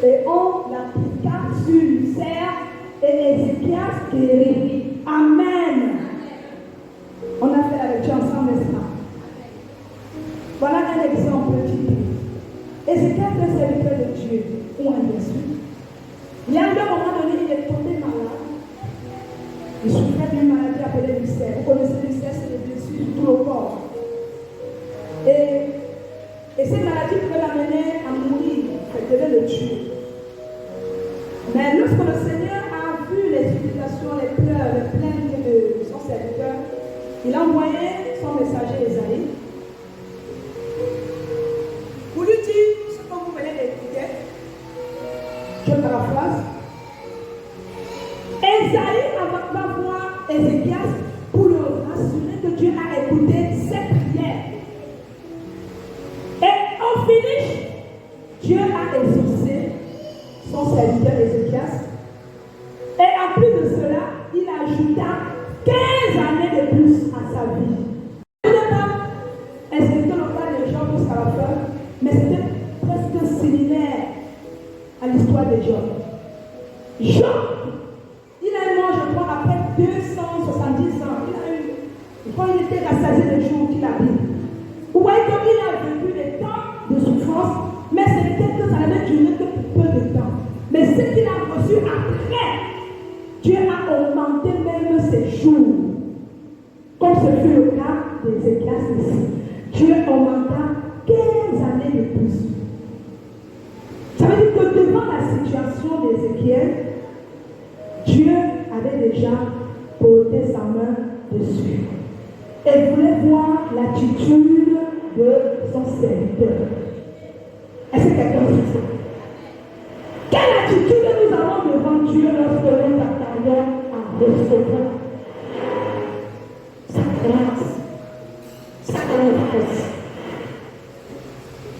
Et on l'appliqua sur une serre et Ézéchias guérit. Amen. On a fait la lecture ensemble, n'est-ce pas? Voilà un exemple typique. Ézéchias est un serviteur de Dieu, ou un Jésus. Il y a un moment donné, il est tombé malade. Il souffrait d'une maladie appelée l'ulcère. Vous connaissez l'ulcère, c'est les blessures sur tout le corps. Et cette maladie pouvait l'amener à mourir, elle devait le tuer. Mais lorsque le Seigneur a vu les supplications, les pleurs, les plaintes de son serviteur, il a envoyé son messager Esaïe pour lui dire ce que vous venez d'écouter. Je paraphrase. Esaïe va voir Ézéchias pour le rassurer que Dieu a écouté ses prières. Et au finish, Dieu a exaucé son serviteur Ézéchias. Et en plus de cela, il ajouta 15 années de plus à sa vie. Je ne sais pas, est-ce que c'était le cas des gens jusqu'à la fin, mais c'était presque similaire à l'histoire de Job. Job, il a eu mort, je crois, après 270 ans. Quand il était rassasié le jour qu'il a vécu. Vous voyez comme il a vécu des temps de souffrance, mais c'était que ça n'avait duré que pour peu de temps. Mais ce qu'il a reçu après, Dieu a augmenté même ses jours. Comme ce fut le cas d'Ézéchias ici. Dieu augmenta 15 années de plus. Ça veut dire que devant la situation d'Ézéchiel, Dieu avait déjà porté sa main dessus. Et voulait voir l'attitude de son serviteur. Est-ce que quelqu'un sait ça? Quelle attitude nous avons devant Dieu lorsque nous attendons à recevoir sa grâce, sa grâce?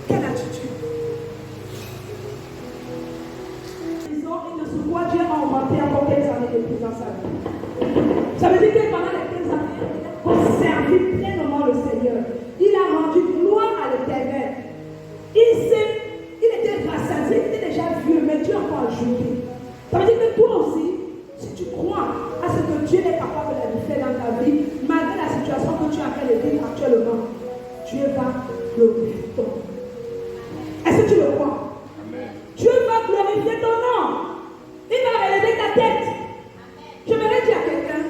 Quelle attitude? Disons, il ne se voit Dieu a augmenté encore 15 années de plus dans sa vie. Ça veut dire que pendant les 15 années, il a conservé pleinement le Seigneur. Il a rendu gloire à l'Éternel. Il était rassasié, il était déjà vieux, mais Dieu a encore ajouté. Ça veut dire que toi aussi, si tu crois à ce que Dieu est capable de faire dans ta vie, malgré la situation que tu es en train de vivre actuellement, Dieu va glorifier ton nom. Est-ce que tu le crois? Amen. Dieu va glorifier ton nom. Il va relever ta tête. Je voudrais dire à quelqu'un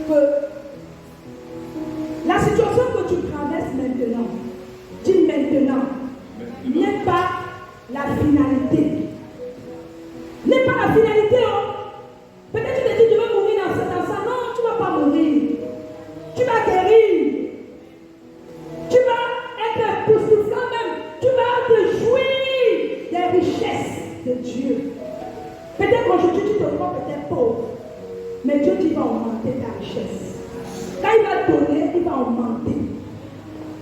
que la situation que tu traverses maintenant, dis maintenant, n'est pas la finalité. N'est pas la finalité. Oh. Peut-être tu te dis, tu vas mourir dans ça. Non, tu ne vas pas mourir. Tu vas guérir. Tu vas être époustouflant même. Tu vas te jouir des richesses de Dieu. Peut-être qu'aujourd'hui tu te crois peut-être pauvre. Mais Dieu dit, va augmenter ta richesse. Quand il va donner, il va augmenter.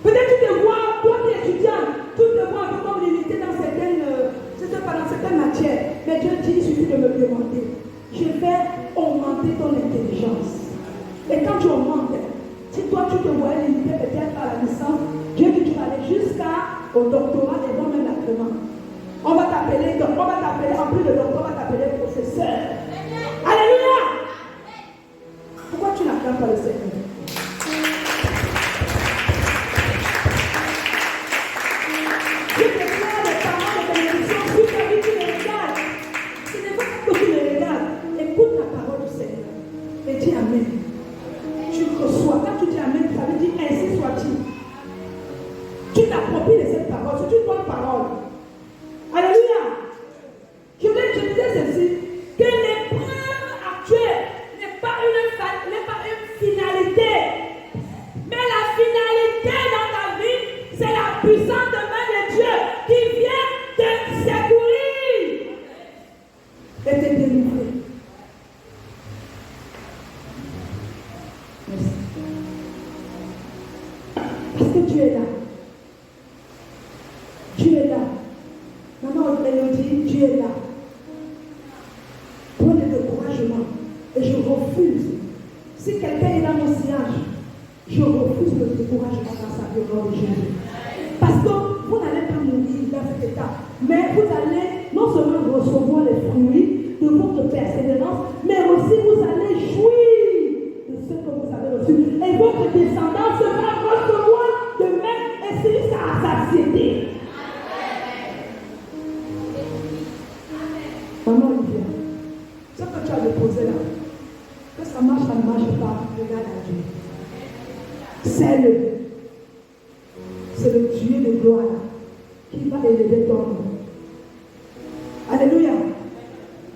Peut-être tu te vois, toi qui es étudiant, tu te vois un peu comme limité dans certaines matières. Mais Dieu dit, il suffit de me demander. Je vais augmenter ton intelligence. Et quand tu augmentes, si toi tu te vois limité peut-être à la licence, Dieu dit, tu vas aller jusqu'au doctorat et non même l'agrément. On va t'appeler, en plus de docteur, on va t'appeler professeur. Alléluia! Pourquoi tu n'acclades pas le Seigneur? Je déclare les paroles de bénédiction sur ta vie, tu les regardes. Ce n'est pas que tu les regardes. Écoute la parole du Seigneur et dis Amen. Tu reçois. Quand tu dis Amen, ça veut dire ainsi soit-il. Tu t'appropries de cette parole. C'est une bonne parole. Alléluia. Je disais ceci, que l'épreuve actuelle n'est pas une finalité. Mais la finalité dans ta vie, c'est la puissante main de Dieu qui vient te secourir et te délivrer. Merci. Parce que Dieu est là. Dieu est là. Maman Mélodie, Dieu est là. Prenez le découragement. Et je refuse. Si quelqu'un est dans mon sillage, je refuse le découragement dans sa vie au nom de Jésus. Parce que vous n'allez pas mourir dans cet état. mais vous allez non seulement recevoir les fruits de votre persévérance, mais aussi vous allez jouir de ce que vous avez reçu. Et votre descendance va recevoir de même et c'est sa satiété. Maman Olivia, ce que tu as déposé là, que ça marche, ça ne marche pas, regarde à Dieu. C'est le Dieu de gloire qui va élever ton nom. Alléluia.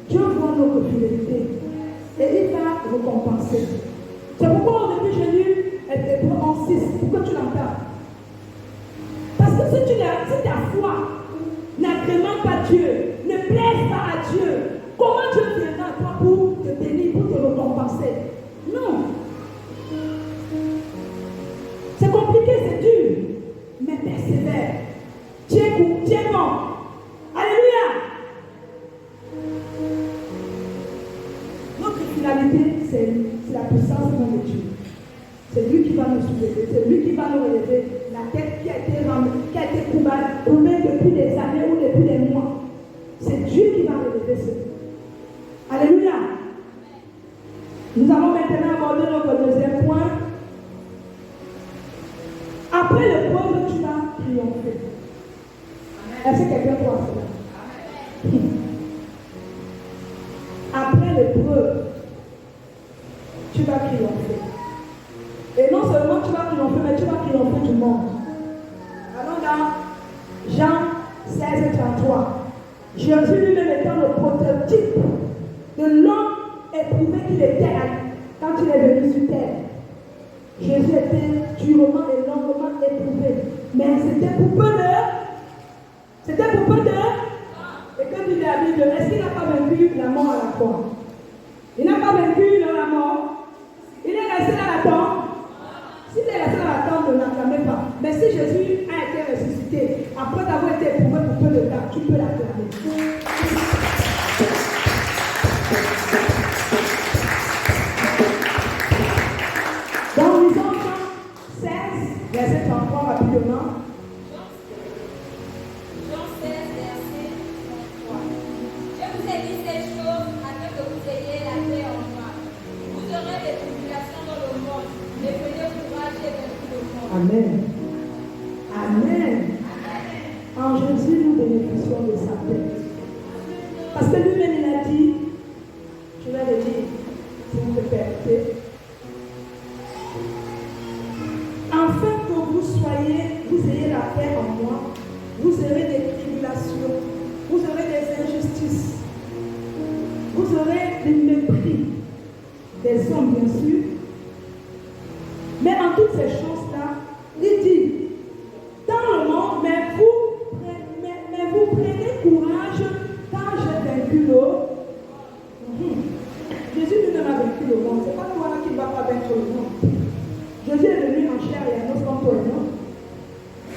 Dieu voit notre fidélité et il va récompenser. C'est pourquoi au début j'ai lu Hébreux en 6 pour que tu l'entends. Parce que si ta foi n'agrémente pas Dieu, ne plaise pas à Dieu, comment Dieu viendra à toi pour te bénir, pour te récompenser? Non. C'est compliqué, c'est dur, mais persévère. Tiens bon. Alléluia. Notre finalité, c'est la puissance de Dieu. C'est lui qui va nous soulever, c'est lui qui va nous relever la tête qui a été courbée depuis des années ou depuis des mois. C'est Dieu qui va relever ça. Alléluia. Nous allons maintenant aborder notre deuxième point. Après l'épreuve, tu vas triompher. Est-ce que quelqu'un croit cela? Après l'épreuve, tu vas triompher. Et non seulement tu vas triompher, mais tu vas triompher du monde. Allons dans Jean 16, 33. Jésus lui-même étant le prototype de l'homme éprouvé qu'il était quand il est venu sur terre. Jésus était durement et longuement éprouvé. Mais c'était pour peu de. Et que dit la Bible, est-ce qu'il n'a pas vaincu la mort à la croix? Il n'a pas vaincu la mort. Il est resté à la tombe. S'il est resté à la tombe, ne l'acclamez pas. Mais si Jésus a été ressuscité, après avoir été éprouvé pour peu de temps, tu peux l'acclamer. Donc, lisons Jean 16, verset 33 rapidement. Jean 16, verset 33. Je vous ai dit ces choses afin que vous ayez la paix en moi. Vous aurez des tribulations dans le monde, mais prenez courage et vaincrez le monde. Amen. Amen. En Jésus, nous bénéficions de sa paix. Parce que lui-même, il a dit, je vais le dire, si vous me permettez, afin que vous ayez la paix en moi, vous aurez des tribulations, vous aurez des injustices, vous aurez du mépris des hommes, bien sûr. Mais en toutes ces choses-là, il dit, dans le monde, mais vous prenez courage quand j'ai vaincu le monde. Jésus lui-même a vaincu le monde. Ce n'est pas toi là qui ne vas pas vaincre le monde. Jésus est venu en chair et en os comme toi et moi.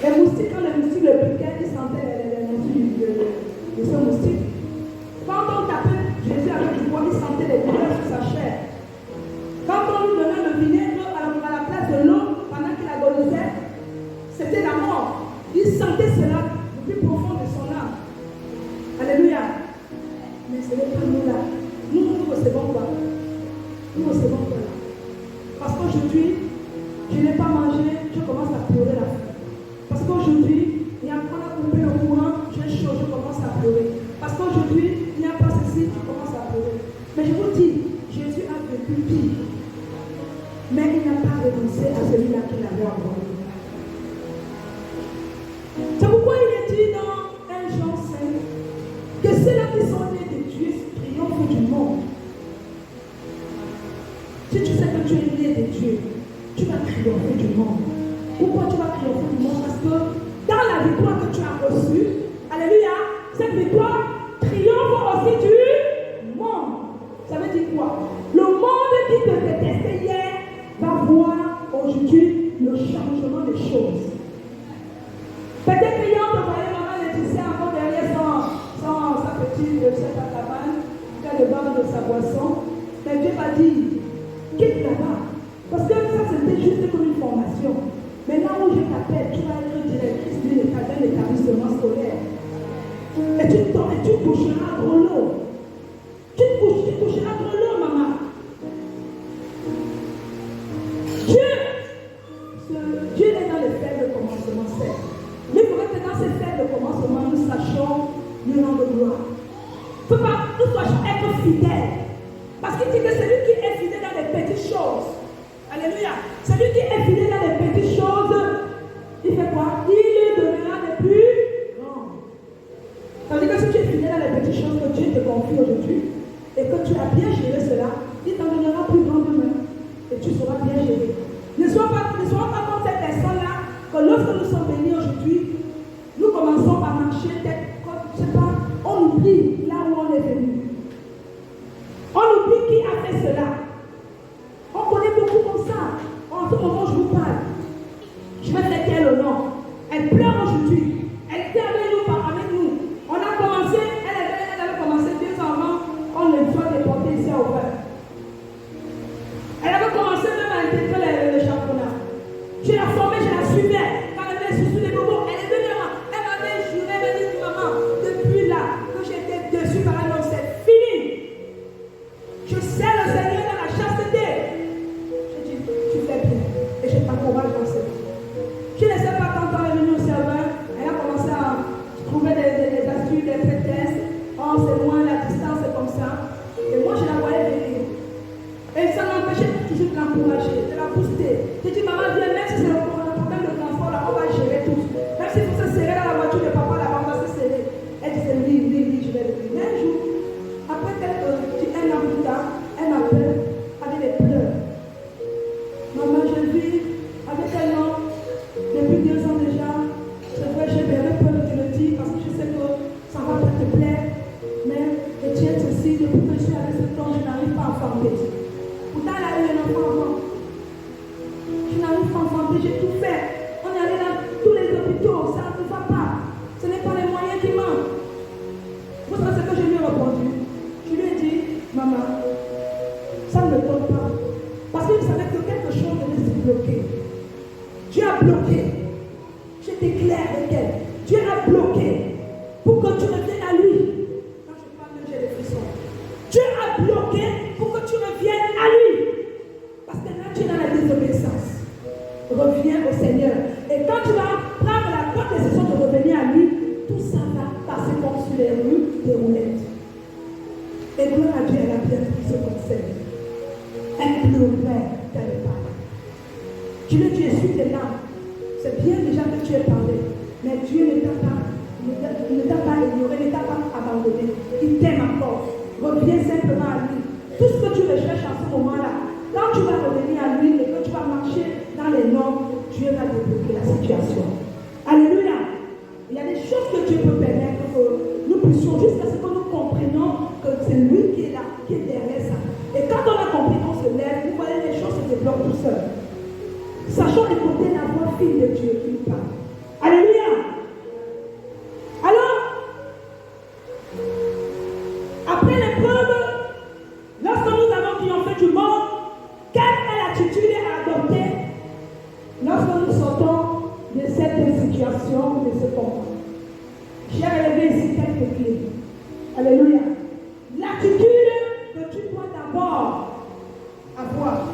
Les moustiques, quand les moustiques le piquaient, ils sentaient les moustiques de ce moustique. Quand on tapait Jésus avec du bois, il sentait les douleurs sur sa chair. Quand on lui donnait le vinaigre à la place de l'eau, pendant qu'il agonisait, c'était la mort. Il sentait cela du plus profond de son âme. Alléluia. Mais ce n'est pas nous là. Nous recevons quoi? Nous recevons quoi là? Parce qu'aujourd'hui, je n'ai pas mangé, je commence à pleurer la faim. Parce qu'aujourd'hui, il y a pas coupé le courant, j'ai chaud, je commence à pleurer. Parce qu'aujourd'hui, il n'y a pas ceci, je commence à pleurer. Mais je vous dis, Jésus a vécu pire. Mais il n'a pas renoncé à celui-là qu'il avait envoyé. C'est pourquoi il est dit dans 1 Jean 5 que ceux-là qui sont nés de Dieu triomphent du monde. Si tu sais que tu es né de Dieu, tu vas triompher du monde. Pourquoi tu vas triompher du monde? Parce que dans la victoire que tu as reçue, alléluia, cette victoire triomphe aussi du monde. Ça veut dire quoi? Le monde qui te détestait hier va voir aujourd'hui le changement des choses. Peut-être qu'il y a un voyait maman Laetitia encore derrière sa petite cabane, près le bar de sa boisson. Mais Dieu m'a dit, quitte là-bas. Parce que ça c'était juste comme une formation. Mais là où je t'appelle, tu vas être directrice d'un établissement scolaire. Et tu toucheras gros lot. Tu toucheras gros lot, maman. Dieu est dans les faibles commencements, certes. Mais il faudrait que dans ces faibles commencements, nous sachions le nom de gloire. Il ne faut pas nous sachions être fidèles. Parce qu'il dit que celui qui est fidèle dans les petites choses, alléluia, celui qui est fidèle dans les petites choses, il fait quoi? Il donnera les plus grandes. Ça veut dire que si tu es fidèle dans les petites choses que Dieu te confie aujourd'hui, et que tu as bien géré cela, il t'en donnera plus grand demain. Et tu seras bien géré. Ne sois pas comme ces personnes-là, que lorsque nous sommes bénis aujourd'hui, nous commençons à marcher, je ne sais pas, on oublie là où on est venu. On oublie qui a fait cela. On connaît beaucoup comme ça. En ce moment, je vous parle. Je vais faire quel au nom. Elle pleure aujourd'hui. Elle était avec nous, avec nous. On a commencé, elle avait commencé 2 ans avant, on le soit déporté ici à Auvergne. Elle avait commencé même à intégrer le championnat. Je la formais, je la suivais. Quand elle avait sous les bobos, elle est venue à moi. Elle m'avait juré, elle m'a dit, maman, depuis là, que j'étais dessus par un homme, c'est fini. Je sais le Seigneur dans la chasteté. Je dis, tu fais bien. Et je t'encourage dans cette vie. Je ne sais pas quand elle est venue au serveur, elle a commencé à trouver des astuces, des prétextes. Oh, c'est loin, la distance, c'est comme ça. Et moi, je la voyais venir. Et ça m'empêchait toujours de l'encourager, de la booster. Je dis, maman, viens, même si c'est un problème de transport, là, on va gérer tout. Même s'il faut se serrer dans la voiture de papa, là, on va se serrer. Elle disait, oui, je vais venir. Mais un jour, après un an plus tard, elle m'appelle avec des pleurs. Maman, je vis avec un homme depuis 2 ans déjà. C'est vrai, j'ai bien peur de te le dire parce que je sais que ça va pas te plaire. Mais le tien, ceci, depuis que je suis avec cet homme, je n'arrive pas à enfanter. Pourtant, elle a eu un enfant avant. Je n'arrive pas à enfanter, j'ai tout fait. On est allé dans tous les hôpitaux, ça ne va pas. Ce n'est pas les moyens qui manquent. Vous savez ce que je lui ai répondu? Je lui ai dit, maman, ça ne me donne pas. Parce qu'il savait que quelque chose devait se bloquer. Dieu a bloqué. J'étais claire avec elle. Dieu a bloqué pour que tu reviennes à lui. Quand je parle, j'ai des frissons. Dieu a bloqué pour que tu reviennes à lui. Parce que là, tu es dans la désobéissance. Reviens au Seigneur. Et quand tu vas prendre la bonne décision de revenir à lui, tout ça va passer comme sur les rues des roulettes. Et gloire à Dieu, elle a bien pris ce conseil. Elle pleurait qu'elle parle. Tu lui dis, je suis tes larmes. C'est bien déjà que tu aies parlé. Mais Dieu ne t'a pas ignoré, ne t'a pas abandonné. Il t'aime encore. Reviens simplement à lui. Tout ce que tu recherches en ce moment-là, quand tu vas revenir à lui et que tu vas marcher dans les normes, Dieu va débloquer la situation. Alléluia. Il y a des choses que Dieu peut permettre que nous puissions, jusqu'à ce que nous comprenions que c'est lui qui est là, qui est derrière ça. Et quand on a compris qu'on se lève, vous voyez, les choses se débloquent tout seul. Sachons écouter la voix fine de Dieu qui nous parle. Alléluia. Alors, après l'épreuve, lorsque nous avons triomphé du monde, quelle est l'attitude à adopter lorsque nous sortons de cette situation, de ce combat? J'ai relevé ici quelques clés. Alléluia. L'attitude que tu dois d'abord avoir.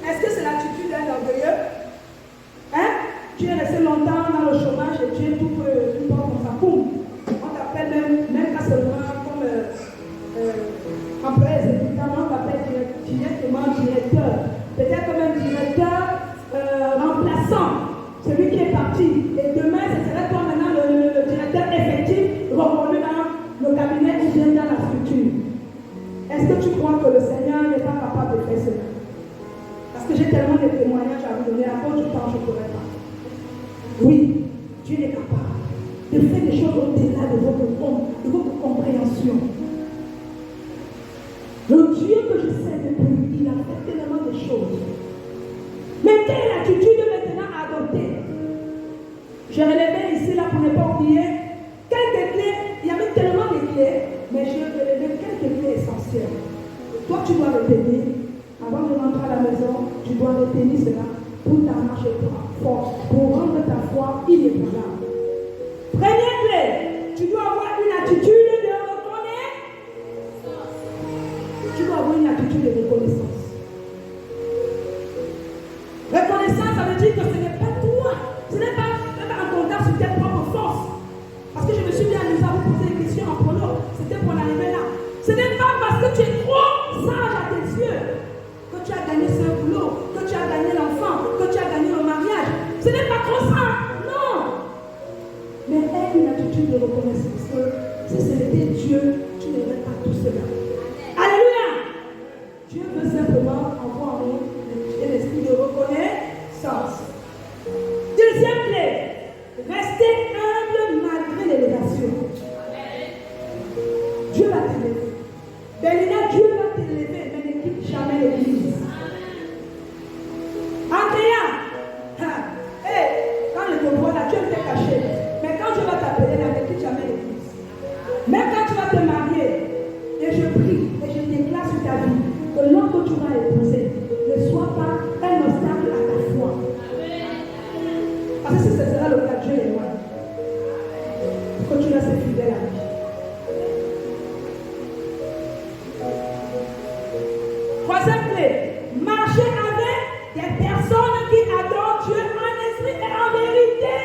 Est-ce que c'est l'attitude d'un orgueilleux? Hein? Tu es resté longtemps dans le chômage et tu es tout comme ça. Boum. On t'appelle même pas seulement comme employé exécutant, on t'appelle directement directeur. Peut-être même directeur remplaçant, celui qui est parti. Et demain, ce serait toi maintenant le directeur effectif reconnu dans le cabinet ou bien dans la structure. Est-ce que tu crois que le Seigneur n'est pas capable de faire cela? Parce que j'ai tellement de témoignages à vous donner, à cause du temps, je ne pourrais pas. Oui, Dieu est capable de faire des choses au-delà de votre compréhension. Le Dieu que je sais depuis, il a fait tellement de choses. Mais quelle est l'attitude maintenant à adopter? J'ai relevé ici, là, pour ne pas oublier, quelques clés. Il y avait tellement de clés, mais j'ai relevé quelques clés essentielles. Toi, tu dois retenir. Avant de rentrer à la maison, tu dois retenir cela pour ta marche forte, pour rendre ta foi inébranlable. Première clé, tu dois avoir attitude de reconnaissance. Tu dois avoir une attitude de reconnaissance. Reconnaissance, ça veut dire que ce n'est pas toi. Ce n'est pas un compteur sur tes propres forces. Parce que je me suis bien amusée à vous poser des questions en prologue. C'était pour l'arriver là. Ce n'est pas parce que tu es trop sage à tes yeux que tu as gagné ce boulot, que tu as gagné l'enfant, que tu as gagné le mariage. Ce n'est pas trop ça. Non. Mais aie une attitude de reconnaissance. Que si ce n'était Dieu, tu n'aurais pas tout cela. Alléluia. Dieu veut simplement avoir en nous un esprit de reconnaissance. Deuxième clé, rester humble malgré l'élévation. Dieu va t'élever. Bénéna, Dieu va t'élever, mais ne quitte jamais l'église. Andrea, quand je te vois là, tu aimes te cacher. Mais quand Dieu va t'appeler là, ne quitte jamais l'église. Même quand tu vas te marier, et je prie, et je déclare sur ta vie, que l'homme que tu vas épouser ne soit pas un obstacle à ta foi. Parce que si ce sera le cas, Dieu est loin. Pour que tu restes fidèle à lui. Troisième clé, marcher avec des personnes qui adorent Dieu en esprit et en vérité.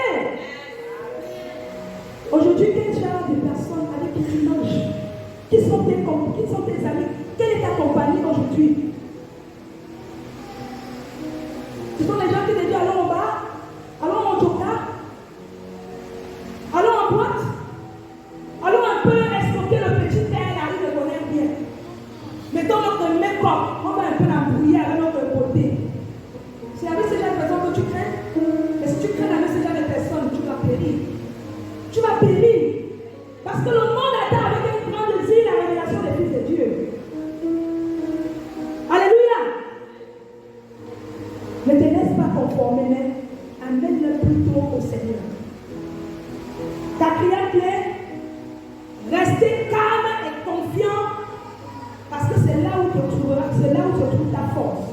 Aujourd'hui, quel genre de personnes avec qui tu manges? Qui sont tes amis? Quelle est ta compagnie aujourd'hui? Ce sont les gens qui te disent allons au bar, allons au joker, allons en boîte, allons un peu escroquer le petit père, il arrive de connaître bien. Mettons notre make-up, on va un peu l'embrouiller avec notre beauté. C'est avec ces gens de personnes que tu crains. Et si tu crains avec ces gens de personnes, tu vas périr. Tu vas périr. Parce que le monde attend avec un grand désir la révélation des fils de Dieu. Alléluia. Ne te laisse pas conformer, mais amène-le plutôt au Seigneur. Quatrième clé, rester calme et confiant. Parce que c'est là où tu trouveras, c'est là où se trouve ta force.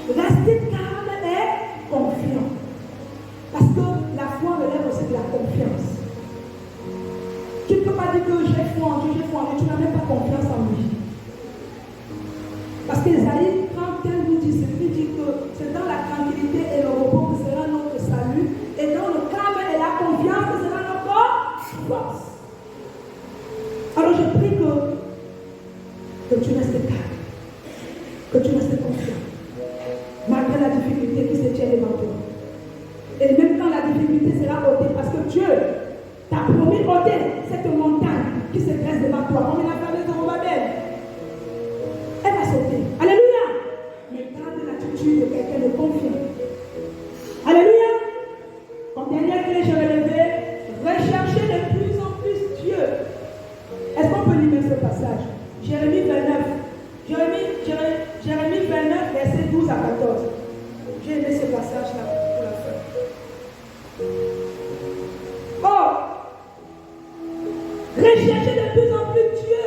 Rester calme et confiant. Parce que la foi relève aussi de la confiance. Tu ne peux pas dire que j'ai foi en Dieu, tu n'as même pas confiance en lui. Parce qu'Ésaïe 31 nous dit, celui dit que c'est dans la tranquillité et le repos que sera notre salut, et dans le calme et la confiance que sera notre force. Alors je prie que tu restes calme, que tu restes confiant, malgré la difficulté qui se tient devant toi. Et même quand la difficulté sera ôtée, parce que Dieu t'a promis ôter cette montagne qui se dresse devant toi, comme il a fait avec Zorobabel. Elle va sauter. Alléluia. Mais garde l'attitude de quelqu'un de confiant. Alléluia. En dernière clé, je vais lever, rechercher de plus en plus Dieu. Est-ce qu'on peut lire ce passage? Jérémie 29. Jérémie 29, verset 12 à 14. J'ai aimé ce passage-là pour la fin. Oh! Recherchez de plus en plus Dieu.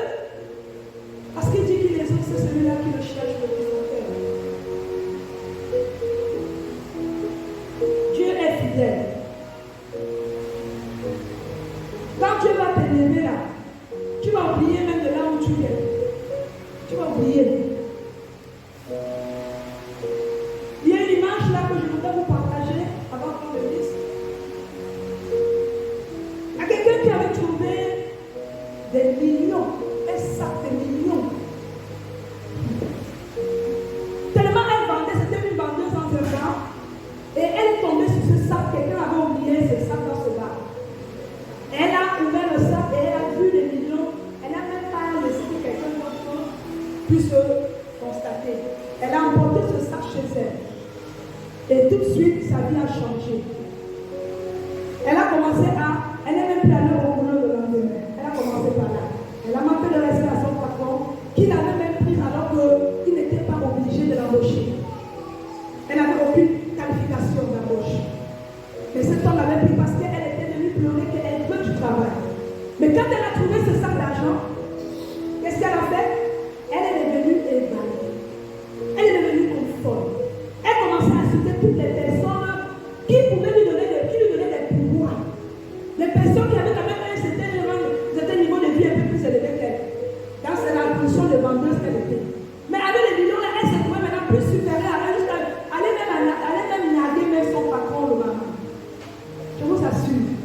Parce qu'il dit qu'il exauce celui-là qui le cherche de plus en plus. Dieu est fidèle. Quand Dieu va t'élever là, tu vas oublier même de là où tu es. Tu vas oublier. Il y a une image là que je voudrais vous partager avant qu'on le lise. Il y a quelqu'un qui avait trouvé des millions, un sac de millions. Tellement elle vendait, c'était une vendeuse en ce bar. Et elle est tombée sur ce sac, quelqu'un avait oublié ce sac dans ce bar. Elle a ouvert le sac et elle a vu des millions. Elle n'a même pas laissé que quelqu'un d'autre puisse constater. Elle a emporté ce sac chez elle. Et tout de suite, sa vie a changé. Elle a commencé à... Elle n'est même plus allée au boulot le lendemain. Elle a commencé par là. Elle a manqué de rester à son patron, qui l'avait même pris alors qu'il n'était pas obligé de l'embaucher. Elle n'avait aucune qualification d'embauche. Mais cet homme l'avait pris parce qu'elle était venue pleurer qu'elle veut du travail. Mais quand elle a trouvé ce sac d'argent, qu'est-ce qu'elle a fait? Elle est devenue ébahie. Elle est devenue conforme. Elle commençait à insulter toutes les personnes qui pouvaient lui donner des pouvoirs. Les personnes qui avaient quand même un certain niveau de vie un peu plus élevé qu'elle. Dans la position de vendeuse qu'elle était. Mais avec les millions, là, elle se trouvait maintenant plus supérieure à elle, jusqu'à aller même narguer même son patron, le maman. Je vous assure.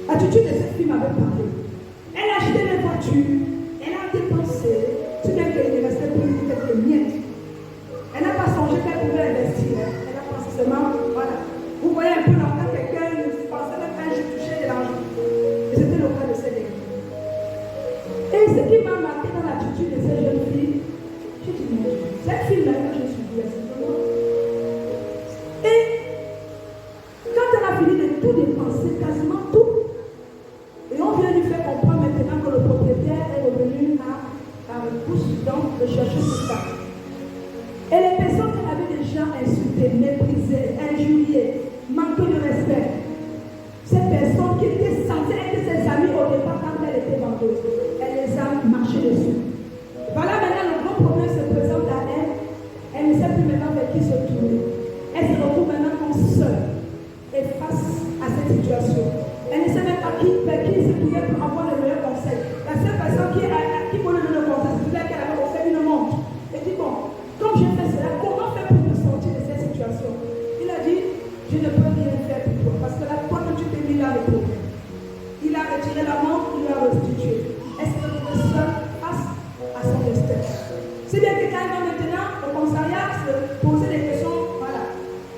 L'attitude de cette fille m'avait parlé. Elle a acheté les voitures, elle a dépensé, tout bien qu'il ne restait plus quelques miettes. Elle n'a pas songé qu'elle pouvait investir. Elle a pensé seulement, voilà. Vous voyez un peu dans quand quelqu'un pensait même un jour toucher de l'argent. Et c'était le cas de cette église. Et ce qui m'a marqué dans l'attitude de cette jeune fille, j'ai dit, mais cette fille-là, quand je suis blessée, et quand elle a fini de tout dépenser, quasiment tout, et on vient lui faire comprendre maintenant que le propriétaire est revenu à donc de chercher tout ça. Et les personnes qu'elle avait déjà insultées, méprisées, injuriées, manquées de respect, ces personnes qui étaient censées être ses amies au départ quand elle était vendeuse, elle les a marché dessus. Voilà maintenant le gros problème se présente à elle. Elle ne sait plus maintenant vers qui se tourner. Elle se retrouve maintenant seule et face à cette situation. Elle ne sait même pas vers qui se tourner pour avoir le meilleur conseil. La seule personne qui peut lui donner le conseil, c'est celui qu'elle avait offert une montre. Elle dit, bon, comme j'ai fait cela, comment faire pour me sortir de cette situation? Il a dit, je ne peux rien faire pour toi, parce que là, toi que tu t'es mis là, le problème. Il a retiré la montre, il l'a restitué. Elle s'est retrouvée seule face à son destin. C'est bien que quand elle va maintenant au commissariat se poser des questions, voilà.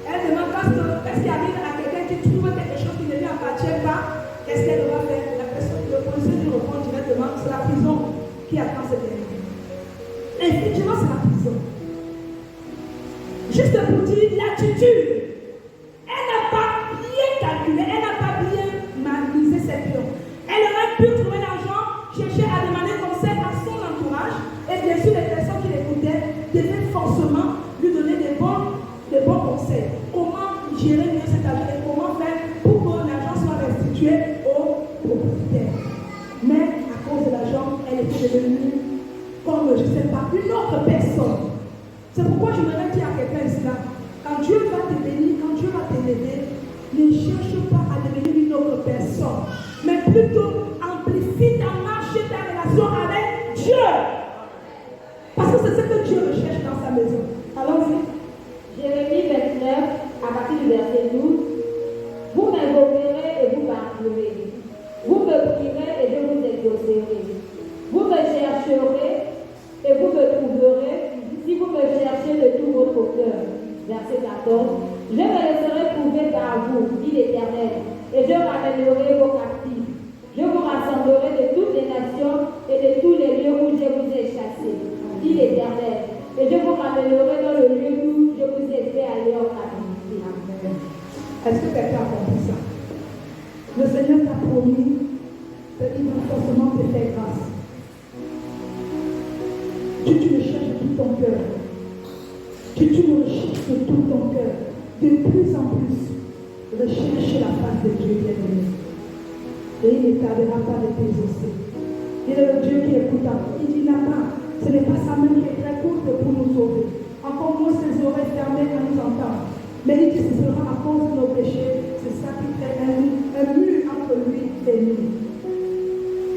Elle demande qu'est-ce qui arrive à quelqu'un qui trouve quelque chose qui ne lui appartient pas, qu'est-ce qu'elle doit faire? Le policier lui répond directement, c'est la prison qui attend cette dernière. Effectivement, c'est la prison. Juste pour dire l'attitude. Elle n'a pas bien calculé, elle n'a pas bien maîtrisé ses pions. Elle aurait pu trouver l'argent, chercher à demander conseil à son entourage, et bien sûr les personnes qui l'écoutaient devaient forcément lui donner des bons conseils. Comment gérer mieux cet argent et comment faire pour que l'argent soit restitué au propriétaire. Mais à cause de l'argent, elle était devenue comme, je ne sais pas, une autre personne. C'est pourquoi je voudrais dire à quelqu'un cela. Quand Dieu va te bénir, quand Dieu va t'élever, ne cherche pas à devenir une autre personne, mais plutôt amplifie ta marche et ta relation avec Dieu. Parce que c'est ce que Dieu recherche dans sa maison. Allons-y. Jérémie 29, à partir du verset 12. Vous m'invoquerez et vous m'appellerez. Vous me prierez et je vous exaucerai. Vous me chercherez et vous me trouverez si vous me cherchez de tout votre cœur. Verset 14. Je me laisserai prouver par vous, dit l'Éternel, et je ramènerai vos captifs. Je vous rassemblerai de toutes les nations et de tous les lieux où je vous ai chassés, dit l'Éternel, et je vous ramènerai dans le lieu où je vous ai fait aller en captivité. Est-ce que quelqu'un a compris ça? Le Seigneur t'a promis qu'il va forcément te faire grâce. Tu le cherches de tout ton cœur. Tu le cherches de tout ton cœur. De plus en plus, recherche la face de Dieu bien-aimé. Et il ne tardera pas de t'exaucer. Il est le Dieu qui écoute. Il dit là-bas, ce n'est pas sa main qui est très courte pour nous sauver. Encore moins ses oreilles fermées à nous entendre. Mais il dit ce sera à cause de nos péchés. C'est ça qui fait un mur entre lui et nous.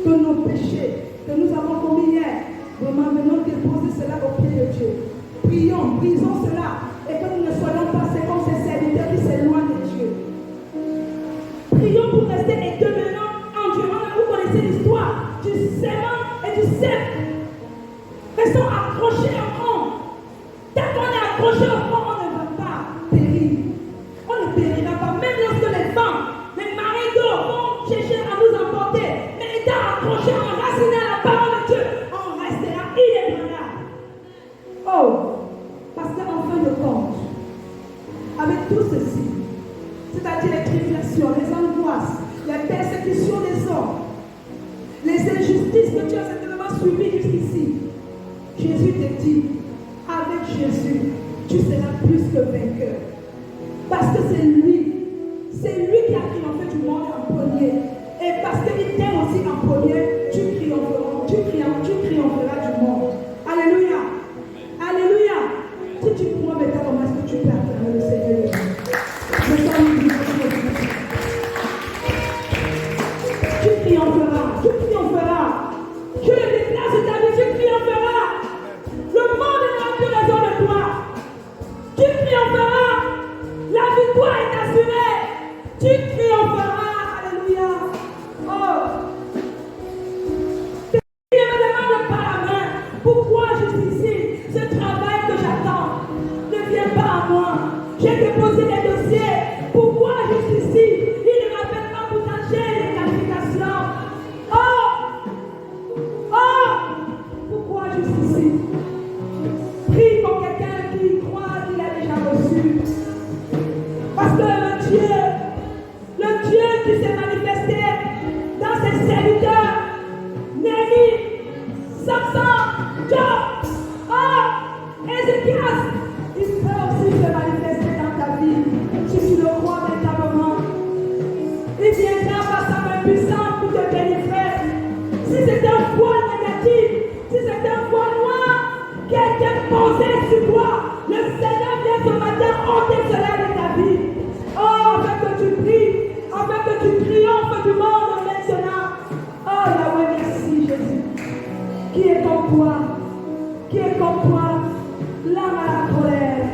Que nos péchés que nous avons commis hier, vraiment venons déposer cela au pied de Dieu. Prions, brisons cela. Et que nous ne soyons pas comme ces serviteurs qui s'éloignent de Dieu. Prions pour rester éternellement en Dieu. Vous connaissez l'histoire du sément et du cep. Restons accrochés au tronc. Tant qu'on est accroché au tronc, on ne va pas périr. On ne périra pas. Même lorsque les vents, les marées d'eau vont chercher à nous emporter. Mais étant accrochés, enracinés à la parole de Dieu, on restera inébranlable. Oh, parce qu'en fin de compte, avec tout ceci, c'est-à-dire les tribulations, les angoisses, les persécutions des hommes, les injustices que tu as certainement subies jusqu'ici, Jésus te dit, avec Jésus, tu seras plus que vainqueur. Parce que c'est lui qui a triomphé du monde en premier. Et parce qu'il t'aime aussi en premier, tu triompheras du monde. Alléluia. Alléluia. Si tu crois maintenant, comment est-ce que tu peux acclamer le Seigneur? Je sens une triompheras. Tu triompheras. Je le déclare sur ta vie, tu triompheras. Le monde n'aura plus raison de toi. Tu triompheras. La victoire est assurée. Tu triompheras. Alléluia. Oh. Il me demande par la main, pourquoi je suis ici? Ce travail que j'attends ne vient pas à moi. J'ai déposé des dossiers. Pourquoi je suis ici? Il ne m'appelle pas pour tâcher les qualifications. Pourquoi je suis ici? Prie pour quelqu'un qui croit qu'il a déjà reçu. Parce que le Dieu qui s'est manifesté dans ses serviteurs, Néhémie, Samson, Job, Ézéchias, il peut aussi se manifester dans ta vie si tu le crois véritablement. Il viendra par sa main puissante pour te délivrer. Si c'est un voile négatif, si c'est un voile noir qui a été posé sur toi, le Seigneur vient ce matin ôter cela de ta vie. Oh, afin que tu pries, afin que tu triomphes du monde maintenant. Oh, Yahweh, merci Jésus. Qui est comme toi? Qui est comme toi? L'âme à la colère,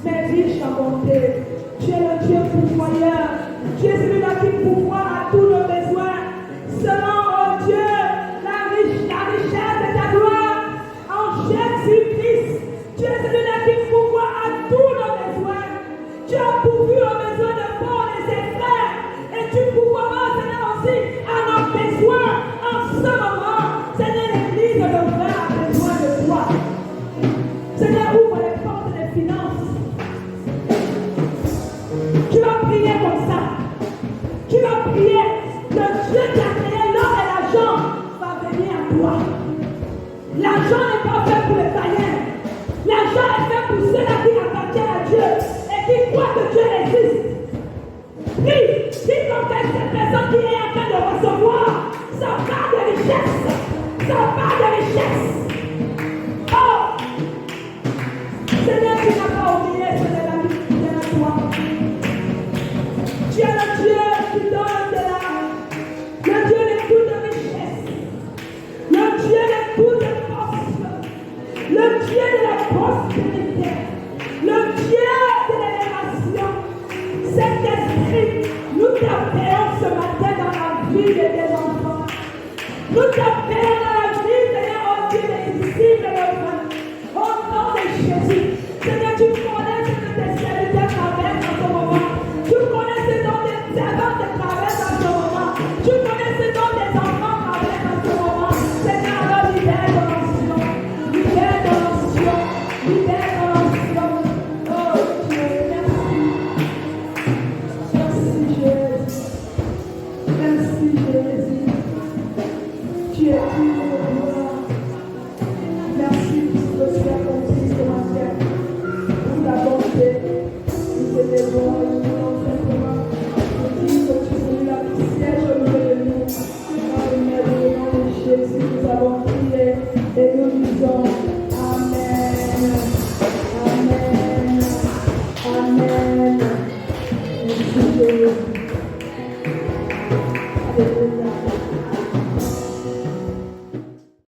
mais riche en bonté. Tu es le Dieu pourvoyeur. Tu es celui-là qui pourvoit à tous nos besoins. Selon, oh Dieu, la richesse de ta gloire en Jésus-Christ. Tu es celui-là qui pourvoit à tous nos besoins. Tu as pourvu aux besoins de Paul et ses frères. Et tu pourvoiras, Seigneur, aussi à nos besoins en ce moment. Seigneur, l'Église de vrai a besoin de toi. Seigneur, ouvre les portes des finances. Tu vas prier comme ça. Tu vas prier. Le Dieu qui a créé l'or et l'argent va venir à toi. L'argent n'est pas fait pour les païens. L'argent est fait pour ceux-là qui appartiennent à Dieu et qui croient que Dieu existe. Prie, dis comme cette personne qui est en train de recevoir sa part de richesse. Sa part de richesse. Oh! Seigneur, tu n'as pas oublié celui-là qui vient à toi. Tu es le Dieu qui donne de l'âme, le Dieu de toute richesse, le Dieu de toute force, le Dieu de la prospérité, le Dieu de l'élévation. Cet esprit, nous t'appelons ce matin dans la vie de tes enfants. Nous t'appelons